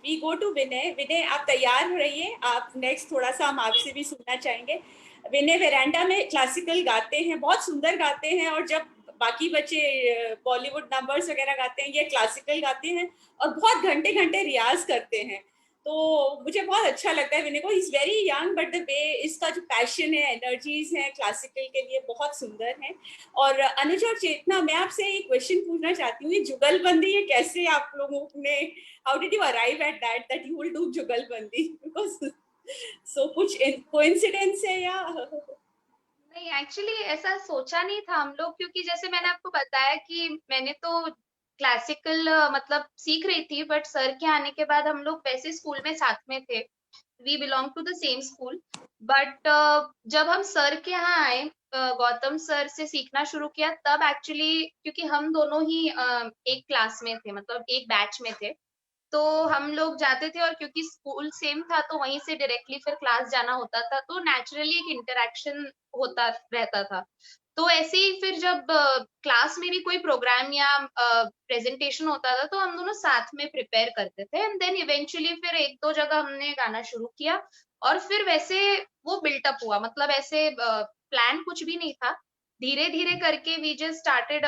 Speaker 2: वी गो टू विनय, आप तैयार हो रहिए। आप नेक्स्ट थोड़ा सा हम आपसे भी सुनना चाहेंगे। विनय वेरांडा में क्लासिकल गाते हैं, बहुत सुंदर गाते हैं, और जब बाकी बच्चे बॉलीवुड नंबर्स वगैरह गाते हैं, ये क्लासिकल गाते हैं और बहुत घंटे घंटे रियाज करते हैं। तो मुझे बहुत अच्छा लगता है विनय को। He is very young, but the way इसका जो पैशन है, एनर्जीज है क्लासिकल के लिए, बहुत सुंदर है। और अनुज और चेतना, मैं आपसे एक क्वेश्चन पूछना चाहती हूँ, ये जुगलबंदी ये कैसे आप लोगों ने, how did you arrive at that you will do जुगलबंदी? बिकॉज सो कुछ कोइंसिडेंस है या
Speaker 3: नहीं? एक्चुअली ऐसा सोचा नहीं था हम लोग, क्योंकि जैसे मैंने आपको बताया कि मैंने तो क्लासिकल मतलब सीख रही थी, बट सर के आने के बाद हम लोग वैसे स्कूल में साथ में थे। We belong to the same school, बट जब हम सर के यहाँ आए, गौतम सर से सीखना शुरू किया, तब एक्चुअली क्योंकि हम दोनों ही एक क्लास में थे, मतलब एक बैच में थे, तो हम लोग जाते थे, और क्योंकि स्कूल सेम था तो वहीं से डायरेक्टली फिर क्लास जाना होता था, तो नेचुरली एक इंटरेक्शन होता रहता था। तो ऐसे ही फिर जब क्लास में भी कोई प्रोग्राम या प्रेजेंटेशन होता था, तो हम दोनों साथ में प्रिपेयर करते थे, एंड देन इवेंचुअली फिर एक दो जगह हमने गाना शुरू किया, और फिर वैसे वो बिल्टअप हुआ। मतलब ऐसे प्लान कुछ भी नहीं था, धीरे धीरे करके we just started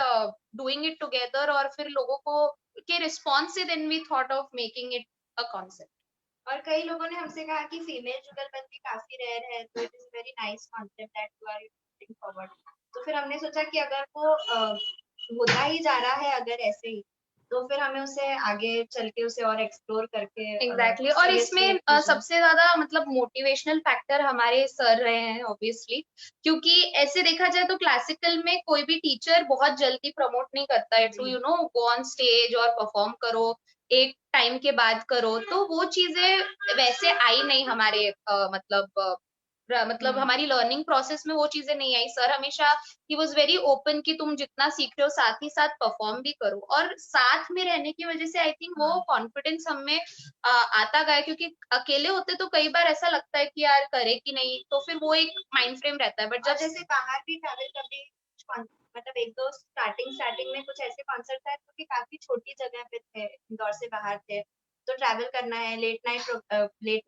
Speaker 3: doing it together, और फिर लोगों को के रिस्पॉन्स से then we thought of making it a concept.
Speaker 5: और कई लोगों ने हमसे कहा कि फीमेल जुगलबंदी काफी रेयर है, तो it is very nice concept that you are putting forward. तो फिर हमने सोचा कि अगर वो होता ही जा रहा है अगर ऐसे ही, तो फिर हमें उसे आगे चल के उसे और एक्सप्लोर करके
Speaker 3: एग्जैक्टली और इसमें सबसे ज्यादा मतलब मोटिवेशनल फैक्टर हमारे सर रहे हैं ऑब्वियसली, क्योंकि ऐसे देखा जाए तो क्लासिकल में कोई भी टीचर बहुत जल्दी प्रमोट नहीं करता है टू गो ऑन स्टेज और परफॉर्म करो, एक टाइम के बाद करो, तो वो चीजें वैसे आई नहीं हमारे मतलब हमारी लर्निंग प्रोसेस में वो चीजें नहीं आई। सर हमेशा ही वॉज वेरी ओपन कि तुम जितना सीख रहे हो साथ ही साथ परफॉर्म भी करो, और साथ में रहने की वजह से आई थिंक वो कॉन्फिडेंस हमें आता गया, क्योंकि अकेले होते तो कई बार ऐसा लगता है कि यार करे कि नहीं, तो फिर वो एक माइंड फ्रेम रहता है। बट
Speaker 5: जब जैसे बाहर भी ट्रैवल कभी मतलब एक दो स्टार्टिंग में कुछ ऐसे कॉन्सर्ट थे जो कि काफी छोटी जगह पे थे, इंदौर से बाहर थे, तो ट्रैवल करना है, लेट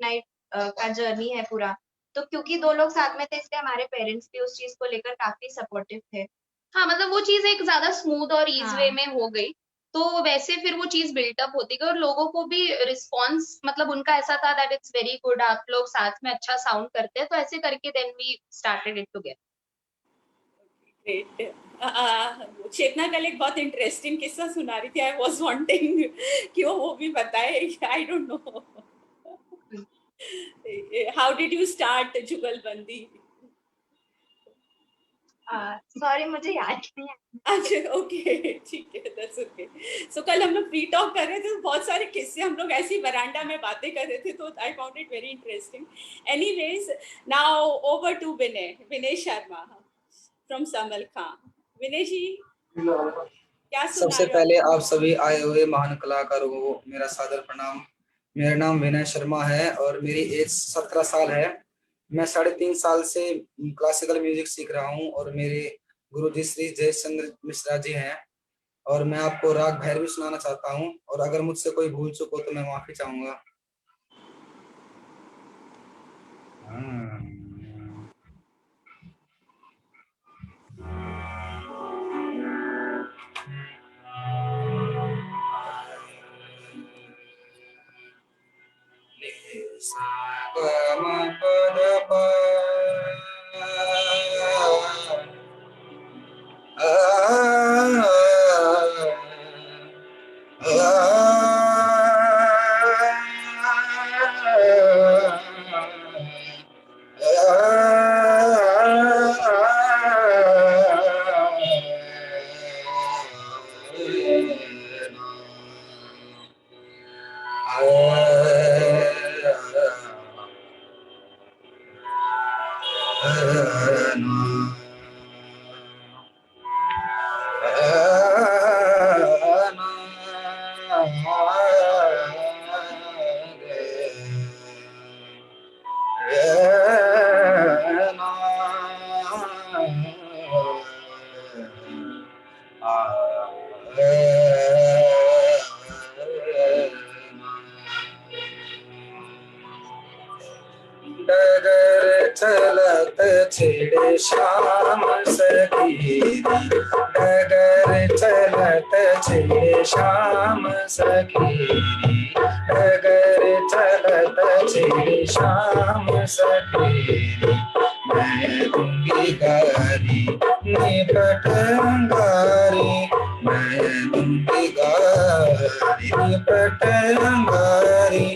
Speaker 5: नाइट का जर्नी है पूरा, तो क्योंकि 2 लोग साथ में थे इसलिए हमारे पेरेंट्स भी उस चीज को लेकर काफी सपोर्टिव थे।
Speaker 3: हाँ, मतलब वो चीज एक ज्यादा स्मूथ और ईज
Speaker 5: हाँ।
Speaker 3: वे में हो गई, तो वैसे फिर वो चीज बिल्टअप होती गई और लोगों को भी रिस्पॉन्स मतलब उनका ऐसा था दैट इट्स वेरी गुड, आप लोग साथ में अच्छा साउंड करते हैं, तो ऐसे करके then we started it together.
Speaker 2: Great. Chetna कल एक बहुत इंटरेस्टिंग किस्सा सुना रही थी, आई वाज वांटिंग कि वो भी बताए, आई don't know how did you start जुगलबंदी?
Speaker 5: सॉरी मुझे याद नहीं है।
Speaker 2: अच्छा ओके ठीक है, दैट्स ओके। सो कल हम लोग फ्री टॉक कर रहे थे तो बहुत सारे किस्से हम लोग ऐसी वरांडा में बातें कर रहे थे, तो I found it very interesting. Anyways now over to Vinay Sharma from Samalkha. Vinay ji क्या सुना
Speaker 7: सबसे
Speaker 2: रहे हो?
Speaker 7: पहले आप सभी आए हुए महान कलाकारों को मेरा सादर प्रणाम। मेरा नाम विनय शर्मा है और मेरी एज 17 साल है। मैं 3.5 साल से क्लासिकल म्यूजिक सीख रहा हूँ और मेरे गुरुजी श्री जयचंद्र मिश्रा जी हैं, और मैं आपको राग भैरवी सुनाना चाहता हूँ, और अगर मुझसे कोई भूल चूक हो तो मैं माफी चाहूंगा। डगर चलत छिड़े शाम सखीरी, डगर चलत छिड़े शाम सखीरी, डगर चलत छिड़े शाम सखीरी, मैं दूंगी गारी निपट अंगारी, मैं दूंगी गारी निपट अंगारी,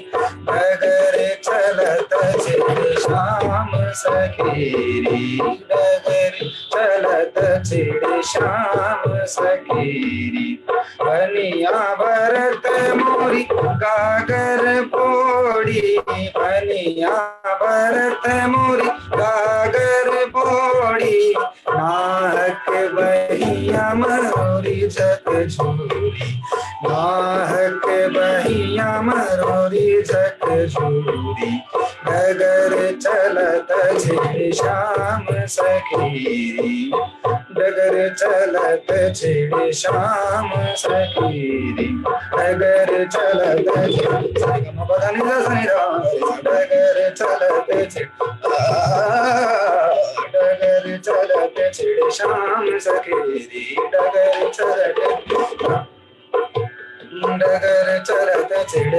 Speaker 7: डगर चलत छिड़े शाम सखीरी, डगर चलत छिड़े शाम सखीरी, बनिया भरत मोरी गागर पोड़ी, बनिया भरत मोरी गागर पोड़ी, नाहक बहिया मरोरी जग झूरी, नाहक बहिया मरोरी जग झूरी, डगर चलत छिड़े शाम सखीरी, डगर चलत छिड़े शाम सखीरी, डगर चलत डगर चलत डगर चलत छिड़े शाम सखीरी, डगर चलत डगर चलत छिड़े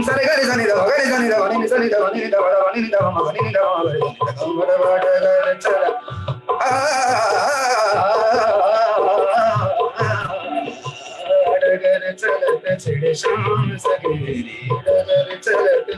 Speaker 7: सरे गरे सनी दा गरे सनी दा वनी सनी दा वनी दा वनी दा वनी दा वनी डगर चलते छिड़े शाम सवेरे डगर चलते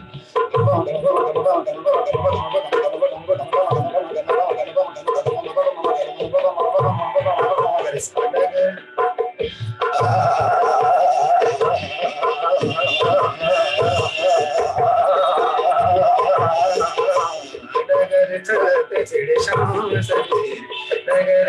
Speaker 7: डगर चलते छिड़े शाम सवेरे डगर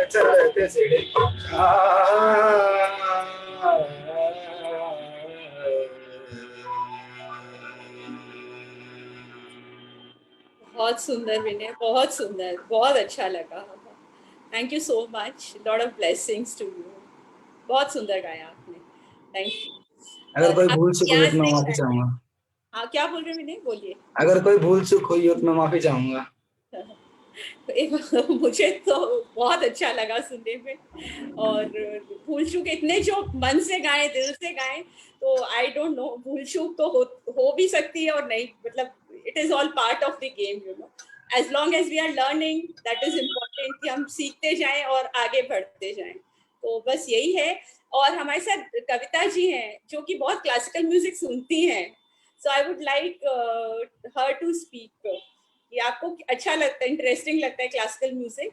Speaker 7: चलते छिड़े
Speaker 2: बहुत सुंदर विनय, बहुत सुंदर, बहुत अच्छा लगा। Thank you so much, lot of blessings to you. बहुत सुंदर गाया आपने, थैंक यू।
Speaker 7: अगर कोई भूल चूक हुई
Speaker 2: यहाँ
Speaker 7: तो मैं
Speaker 2: से-
Speaker 7: माफी चाहूंगा।
Speaker 2: हाँ, क्या बोल रहे हैं विनय, बोलिए।
Speaker 7: अगर कोई भूल चूक हुई हो तो मैं माफी चाहूंगा।
Speaker 2: मुझे तो बहुत अच्छा लगा सुनने में, और भूल चूक इतने जो मन से गाए, दिल से गाए, तो आई डोंट नो, भूल चूक तो हो भी सकती है और नहीं, मतलब it is all part of the game, you know. As long as we are learning, that is important कि हम सीखते जाएं और आगे बढ़ते जाएं, तो बस यही है। और हमारे साथ कविता जी हैं जो कि बहुत क्लासिकल म्यूजिक सुनती हैं, so I would like her to speak. ये आपको अच्छा लगता है, इंटरेस्टिंग लगता है क्लासिकल म्यूजिक?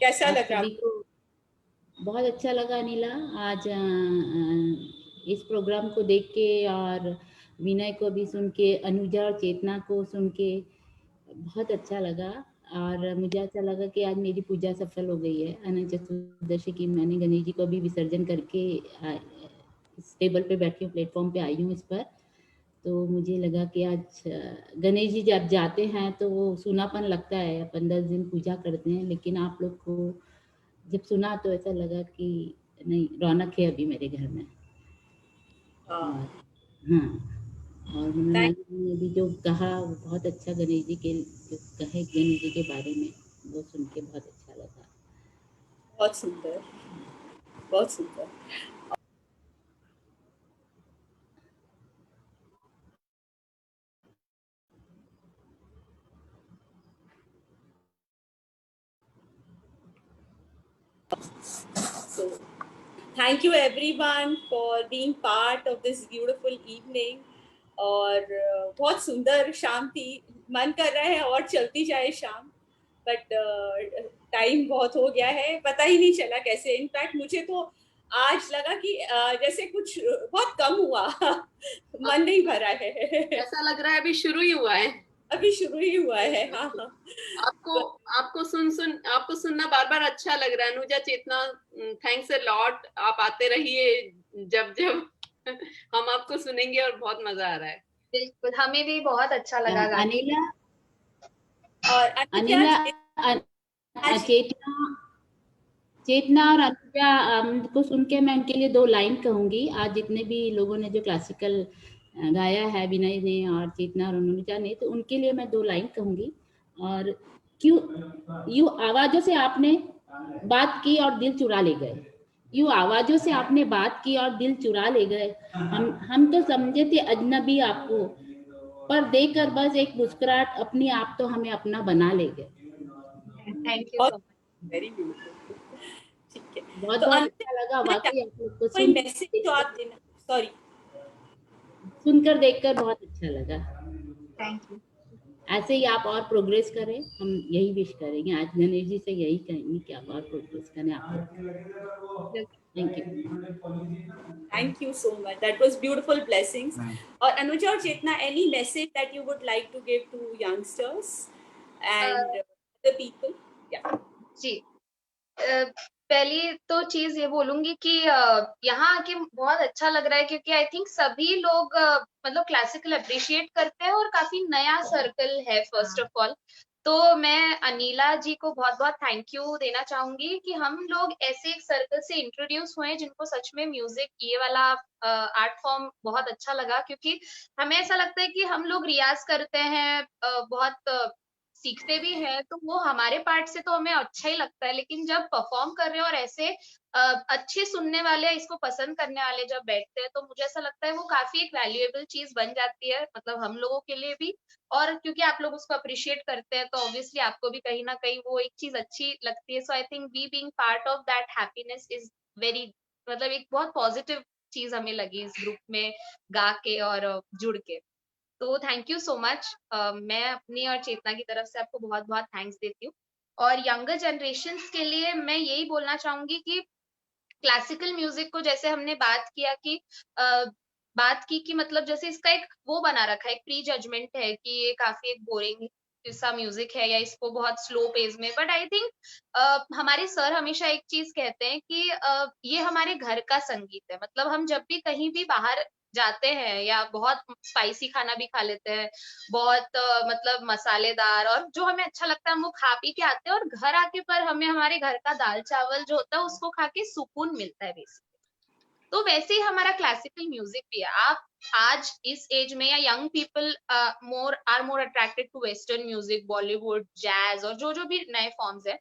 Speaker 2: कैसा लग रहा
Speaker 8: सभी को बहुत अच्छा लगा अनिला, आज इस प्रोग्राम को देख के, और विनय को भी सुन के, अनुजा और चेतना को सुन के बहुत अच्छा लगा। और मुझे अच्छा लगा कि आज मेरी पूजा सफल हो गई है अनंत चतुर्दशी की। मैंने गणेश जी को भी विसर्जन करके इस टेबल पे बैठी हूँ, प्लेटफॉर्म पे आई हूँ इस पर। तो मुझे लगा कि आज गणेश जी जब जाते हैं तो वो सूनापन लगता है, अपन 10 दिन पूजा करते हैं, लेकिन आप लोग को जब सुना तो ऐसा लगा कि नहीं, रौनक है अभी मेरे घर में। और हाँ, और मनोनाली जी ने भी जो कहा वो बहुत अच्छा, गणेश जी के जो कहे गणेश जी के बारे में, वो सुन के बहुत अच्छा लगा।
Speaker 2: बहुत सुंदर, बहुत सुंदर। So, thank you everyone for being part of this beautiful evening. और बहुत सुंदर शाम थी, मन कर रहा है और चलती जाए शाम, बट टाइम बहुत हो गया है, पता ही नहीं चला कैसे। इनफैक्ट मुझे तो आज लगा कि जैसे कुछ बहुत कम हुआ, मन नहीं भरा है।
Speaker 4: ऐसा लग रहा है अभी शुरू ही हुआ है,
Speaker 2: अभी शुरू ही हुआ है। हाँ,
Speaker 4: आपको सुनना बार बार अच्छा लग रहा है। अनुजा, चेतना, थैंक्स अ लॉट, आप आते रहिए जब हम आपको सुनेंगे और बहुत मजा आ रहा है।
Speaker 3: बिल्कुल, हमें भी बहुत अच्छा लगा गाने।
Speaker 8: अनिला
Speaker 2: और
Speaker 8: चेतना और अनुजा को सुन के मैं उनके लिए 2 लाइन कहूंगी। आज जितने भी लोगों ने जो क्लासिकल गाया है, विनय ने और चेतना और अनुजा ने, तो उनके लिए मैं 2 लाइन कहूंगी। और क्यों यूं आवाजों से आपने बात की और दिल चुरा ले गए, यूं आवाजों से आपने बात की और दिल चुरा ले गए। हम तो समझे थे अजनबी आपको, पर देकर बस एक मुस्कुराहट अपनी आप तो हमें अपना बना ले गए।
Speaker 3: Thank you so much,
Speaker 2: very beautiful. ठीक है,
Speaker 8: बहुत
Speaker 2: तो
Speaker 8: बहुत अच्छा लगा वाकई आप लोग को
Speaker 2: कोई मैसेज तो आप देना, सॉरी,
Speaker 8: सुनकर देखकर बहुत अच्छा लगा।
Speaker 3: Thank you.
Speaker 8: ऐसे ही आप और प्रोग्रेस करें, हम यही विश करेंगे। आज गणेश जी से यही कहेंगे कि आप और प्रोग्रेस करें आप। Thank you,
Speaker 2: thank you so much, that was beautiful blessings. और अनुजा और Chetna, any message that you would like to give to youngsters and the people?
Speaker 3: जी, पहली तो चीज ये बोलूंगी कि यहाँ आके बहुत अच्छा लग रहा है, क्योंकि आई थिंक सभी लोग मतलब क्लासिकल अप्रिशिएट करते हैं और काफी नया सर्कल है फर्स्ट ऑफ ऑल। तो मैं अनिला जी को बहुत बहुत थैंक यू देना चाहूंगी कि हम लोग ऐसे एक सर्कल से इंट्रोड्यूस हुए जिनको सच में म्यूजिक ये वाला आर्ट फॉर्म बहुत अच्छा लगा, क्योंकि हमें ऐसा लगता है कि हम लोग रियाज करते हैं, बहुत सीखते भी हैं, तो वो हमारे पार्ट से तो हमें अच्छा ही लगता है, लेकिन जब परफॉर्म कर रहे हैं और ऐसे अच्छे सुनने वाले, इसको पसंद करने वाले जब बैठते हैं, तो मुझे ऐसा लगता है वो काफी एक वैल्यूएबल चीज बन जाती है, मतलब हम लोगों के लिए भी। और क्योंकि आप लोग उसको अप्रिशिएट करते हैं, तो ऑब्वियसली आपको भी कहीं ना कहीं वो एक चीज अच्छी लगती है। So I think we being part of that happiness is very, मतलब एक बहुत पॉजिटिव चीज हमें लगी इस ग्रुप में गा के और जुड़ के। तो थैंक यू सो मच। मैं अपनी और चेतना की तरफ से आपको बहुत बहुत थैंक्स देती हूँ। और यंगर जनरेशन्स के लिए मैं यही बोलना चाहूंगी कि क्लासिकल म्यूजिक को जैसे हमने बात की कि मतलब जैसे इसका एक वो बना रखा है, एक प्री जजमेंट है कि ये काफी एक बोरिंग सा म्यूजिक है या इसको बहुत स्लो पेस में, बट आई थिंक हमारे सर हमेशा एक चीज कहते हैं कि ये हमारे घर का संगीत है। मतलब हम जब भी कहीं भी बाहर जाते हैं या बहुत स्पाइसी खाना भी खा लेते हैं, बहुत मतलब मसालेदार, और जो हमें अच्छा लगता है हम वो खा पी के आते हैं, और घर आके पर हमें हमारे घर का दाल चावल जो होता है उसको खा के सुकून मिलता है बेसिकली। तो वैसे ही हमारा क्लासिकल म्यूजिक भी है। आप आज इस एज में या young people more attracted to western music, Bollywood, jazz और जो भी नए फॉर्म्स है,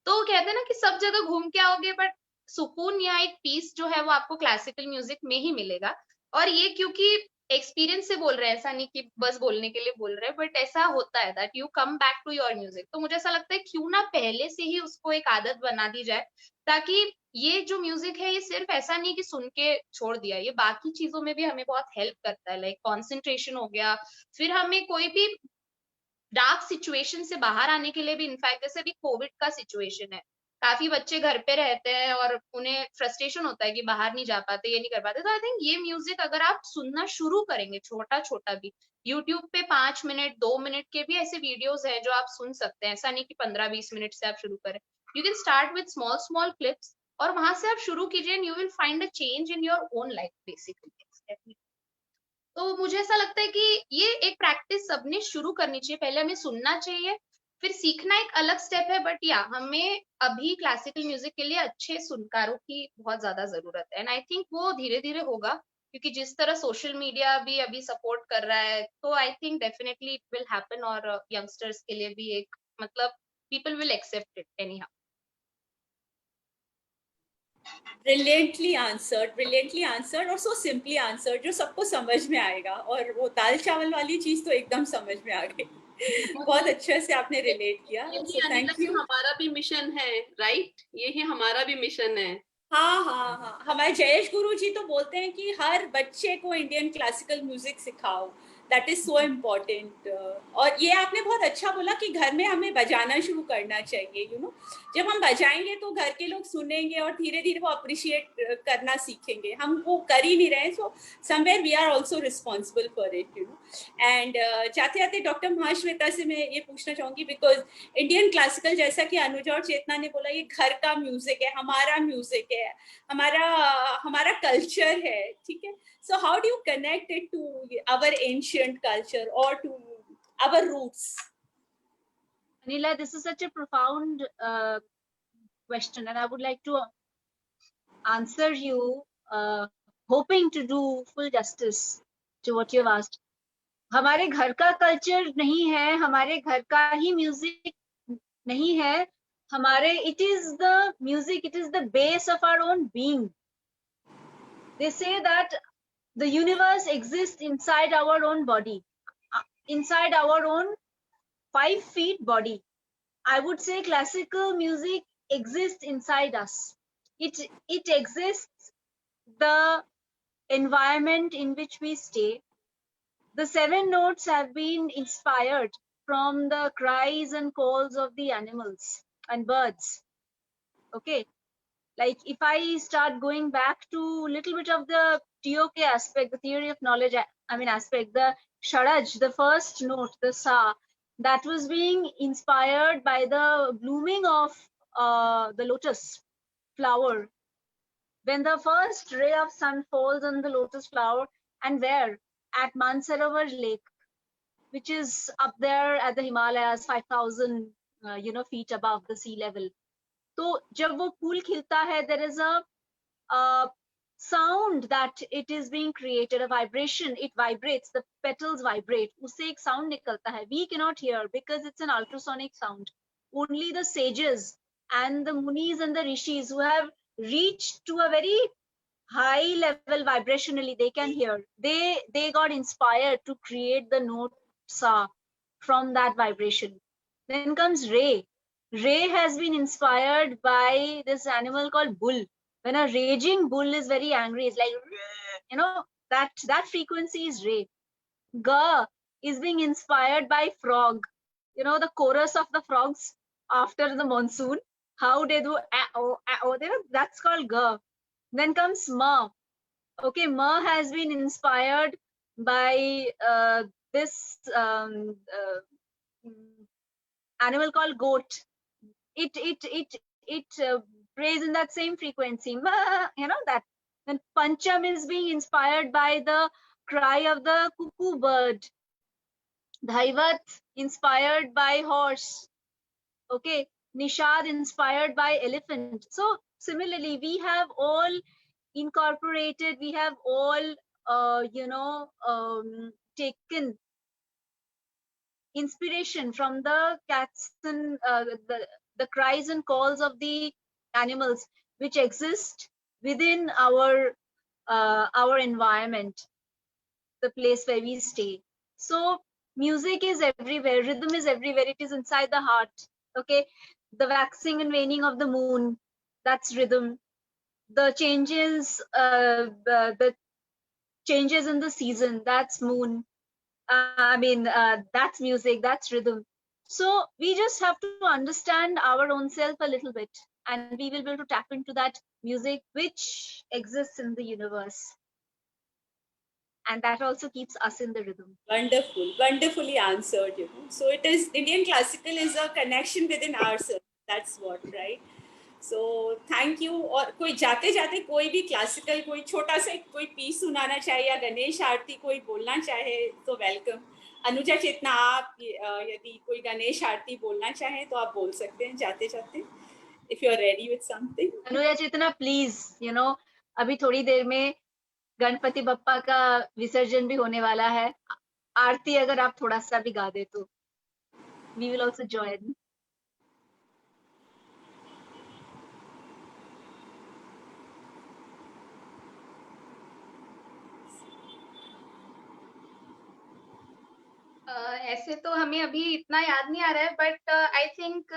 Speaker 3: तो कहते हैं ना कि सब जगह घूम के आओगे, बट सुकून या एक पीस जो है वो आपको क्लासिकल म्यूजिक में ही मिलेगा। और ये क्योंकि एक्सपीरियंस से बोल रहे हैं, ऐसा नहीं कि बस बोलने के लिए बोल रहे हैं, बट ऐसा होता है that you come back to your music. तो मुझे ऐसा लगता है क्यों ना पहले से ही उसको एक आदत बना दी जाए, ताकि ये जो म्यूजिक है ये सिर्फ ऐसा नहीं कि सुन के छोड़ दिया, ये बाकी चीजों में भी हमें बहुत हेल्प करता है, लाइक कॉन्सेंट्रेशन हो गया, फिर हमें कोई भी डार्क सिचुएशन से बाहर आने के लिए भी। इनफैक्ट जैसे अभी कोविड का सिचुएशन है, काफी बच्चे घर पे रहते हैं और उन्हें फ्रस्ट्रेशन होता है कि बाहर नहीं जा पाते, ये नहीं कर पाते, तो आई थिंक ये म्यूजिक अगर आप सुनना शुरू करेंगे, छोटा छोटा भी, यूट्यूब पे 5 मिनट 2 मिनट के भी ऐसे वीडियोस हैं जो आप सुन सकते हैं, ऐसा नहीं कि 15-20 मिनट से आप शुरू करें। You can start with small small clips और वहां से आप शुरू कीजिए, and you will find a change in your own life basically. तो मुझे ऐसा लगता है कि ये एक प्रैक्टिस सबने शुरू करनी चाहिए। पहले हमें सुनना चाहिए, फिर सीखना एक अलग स्टेप है, बट या हमें अभी क्लासिकल म्यूजिक के लिए अच्छे सुनकारों की बहुत ज्यादा जरूरत है, एंड आई थिंक वो धीरे धीरे होगा, क्योंकि जिस तरह सोशल मीडिया भी अभी सपोर्ट कर रहा है, तो I think definitely it will happen, और यंगस्टर्स के लिए भी एक मतलब people will accept it anyhow.
Speaker 2: Brilliantly answered और सो सिंपली आंसर्ड, जो सबको समझ में आएगा। और वो दाल चावल वाली चीज तो एकदम समझ में आ गई। बहुत अच्छे से आपने रिलेट किया, सो थैंक यू।
Speaker 4: हमारा भी मिशन है, राइट? यही हमारा भी मिशन है।
Speaker 2: हाँ, हमारे जयेश गुरु जी तो बोलते हैं कि हर बच्चे को इंडियन क्लासिकल म्यूजिक सिखाओ, दैट इज सो इम्पोर्टेंट। और ये आपने बहुत अच्छा बोला कि घर में हमें बजाना शुरू करना चाहिए, यू नो। जब हम बजाएंगे तो घर के लोग सुनेंगे और धीरे धीरे वो अप्रिशिएट करना सीखेंगे। हम वो कर ही नहीं रहे, so somewhere we are also responsible for it, you know. And जाते जाते डॉक्टर महाश्वेता से मैं ये पूछना चाहूंगी, बिकॉज इंडियन क्लासिकल, जैसा कि अनुजा और चेतना ने बोला, ये घर का म्यूजिक है, हमारा म्यूजिक है, हमारा कल्चर है, ठीक है। So how do you connect it to our ancient culture or to our roots?
Speaker 1: Anila, this is such a profound question, and I would like to answer you, hoping to do full justice to what you have asked. हमारे घर का कल्चर नहीं है, हमारे घर का ही म्यूजिक नहीं है, हमारे it is the music, it is the base of our own being. They say that the universe exists inside our own body, inside our own 5 feet body. I would say classical music exists inside us. It exists the environment in which we stay. The 7 notes have been inspired from the cries and calls of the animals and birds. Okay. Like if I start going back to a little bit of the TOK aspect, the theory of knowledge, aspect, the Sharaj, the first note, the Sa, that was being inspired by the blooming of the lotus flower. When the first ray of sun falls on the lotus flower, and where? At Mansarovar Lake, which is up there at the Himalayas, 5,000 feet above the sea level. तो जब वो फूल खिलता है, there is a sound that it is being created, a vibration. It vibrates, the petals vibrate. उससे एक sound निकलता है. We cannot hear because it's an ultrasonic sound. Only the sages and the munis and the rishis who have reached to a very high level vibrationally, they can hear. They got inspired to create the note sa from that vibration. Then comes Ray. Ray has been inspired by this animal called bull. When a raging bull is very angry, it's like, that frequency is Ray. Ga is being inspired by frog. The chorus of the frogs after the monsoon, how they do, that's called Ga. Then comes Ma. Okay, Ma has been inspired by this animal called goat. It prays in that same frequency. Ma, that. Then Pancham is being inspired by the cry of the cuckoo bird. Dhaivat inspired by horse. Okay, Nishad inspired by elephant. So similarly, we have all incorporated, we have all taken inspiration from the cats and the cries and calls of the animals which exist within our environment, the place where we stay. So music is everywhere, rhythm is everywhere, it is inside the heart. Okay, the waxing and waning of the moon, that's rhythm. The changes in the season, that's moon. That's music, that's rhythm. So we just have to understand our own self a little bit, and we will be able to tap into that music which exists in the universe. And that also keeps us in the rhythm.
Speaker 2: Wonderful, wonderfully answered. So it is, Indian classical is a connection within ourselves. That's what, right? So thank you. और कोई जाते जाते कोई भी क्लासिकल कोई छोटा सा कोई पीस सुनाना चाहे या गणेश आरती कोई बोलना चाहे तो वेलकम. अनुजा चेतना, आप यदि कोई गणेश आरती बोलना चाहे तो आप बोल सकते हैं जाते जाते. If you are ready with something.
Speaker 1: Anuja Chetna, please, अभी थोड़ी देर में गणपति बप्पा का विसर्जन भी होने वाला है. आरती अगर आप थोड़ा सा भी गा दे तो we will also join.
Speaker 3: ऐसे तो हमें अभी इतना याद नहीं आ रहा है, but I think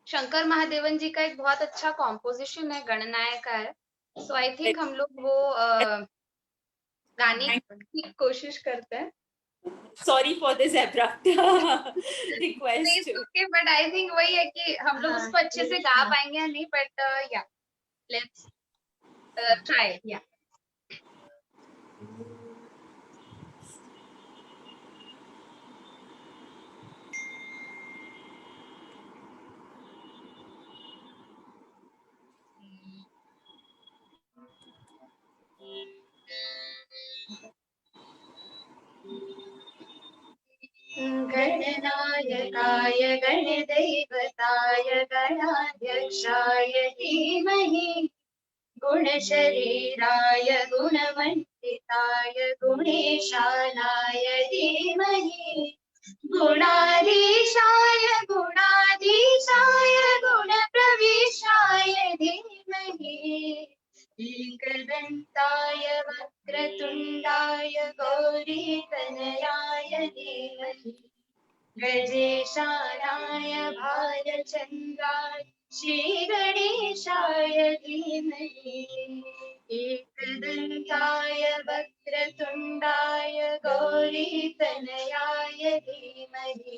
Speaker 3: Shankar Mahadevan ji का एक बहुत अच्छा कॉम्पोजिशन है, गणनायक का है. सो आई थिंक हम लोग वो गाने की कोशिश करते हैं.
Speaker 2: Sorry for this abrupt request.
Speaker 3: Okay, but I think वही है कि हम लोग उसको अच्छे से गा पाएंगे या नहीं, but yeah, let's try. Yeah. गणनायकाय गणदैवताय गणाध्यक्षाय धीमहि गुणशरीराय गुणमण्डिताय गुणेशानाय धीमहि गुणाधीशाय गुणाधीशाय गुणप्रविशाय धीमहि एकदन्ताय वक्रतुण्डाय गौरीतनयाय धीमहि गजेशानाय भालचन्द्राय श्रीगणेशाय धीमहि एकदन्ताय वक्रतुण्डाय गौरीतनयाय धीमहि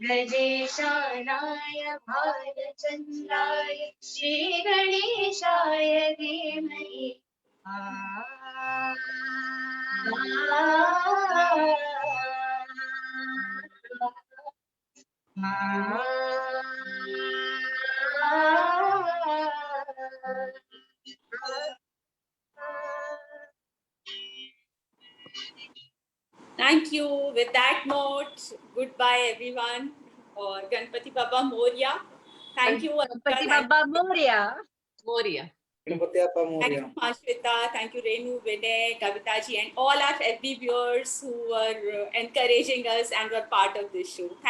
Speaker 3: गजेशानाय भालचन्द्राय श्रीगणेशाय धीमहि
Speaker 2: Thank you. With that note, goodbye everyone. Or Ganpati Baba Moria. Thank you.
Speaker 1: Ganpati
Speaker 2: Anuja.
Speaker 1: Baba Moria.
Speaker 4: Moria.
Speaker 7: Ganpati Appa
Speaker 2: Thank
Speaker 7: Morya
Speaker 2: you, Mahashweta. Thank you, Renu, Vinay, Kavita ji, and all our FB viewers who were encouraging us and were part of this show. Thank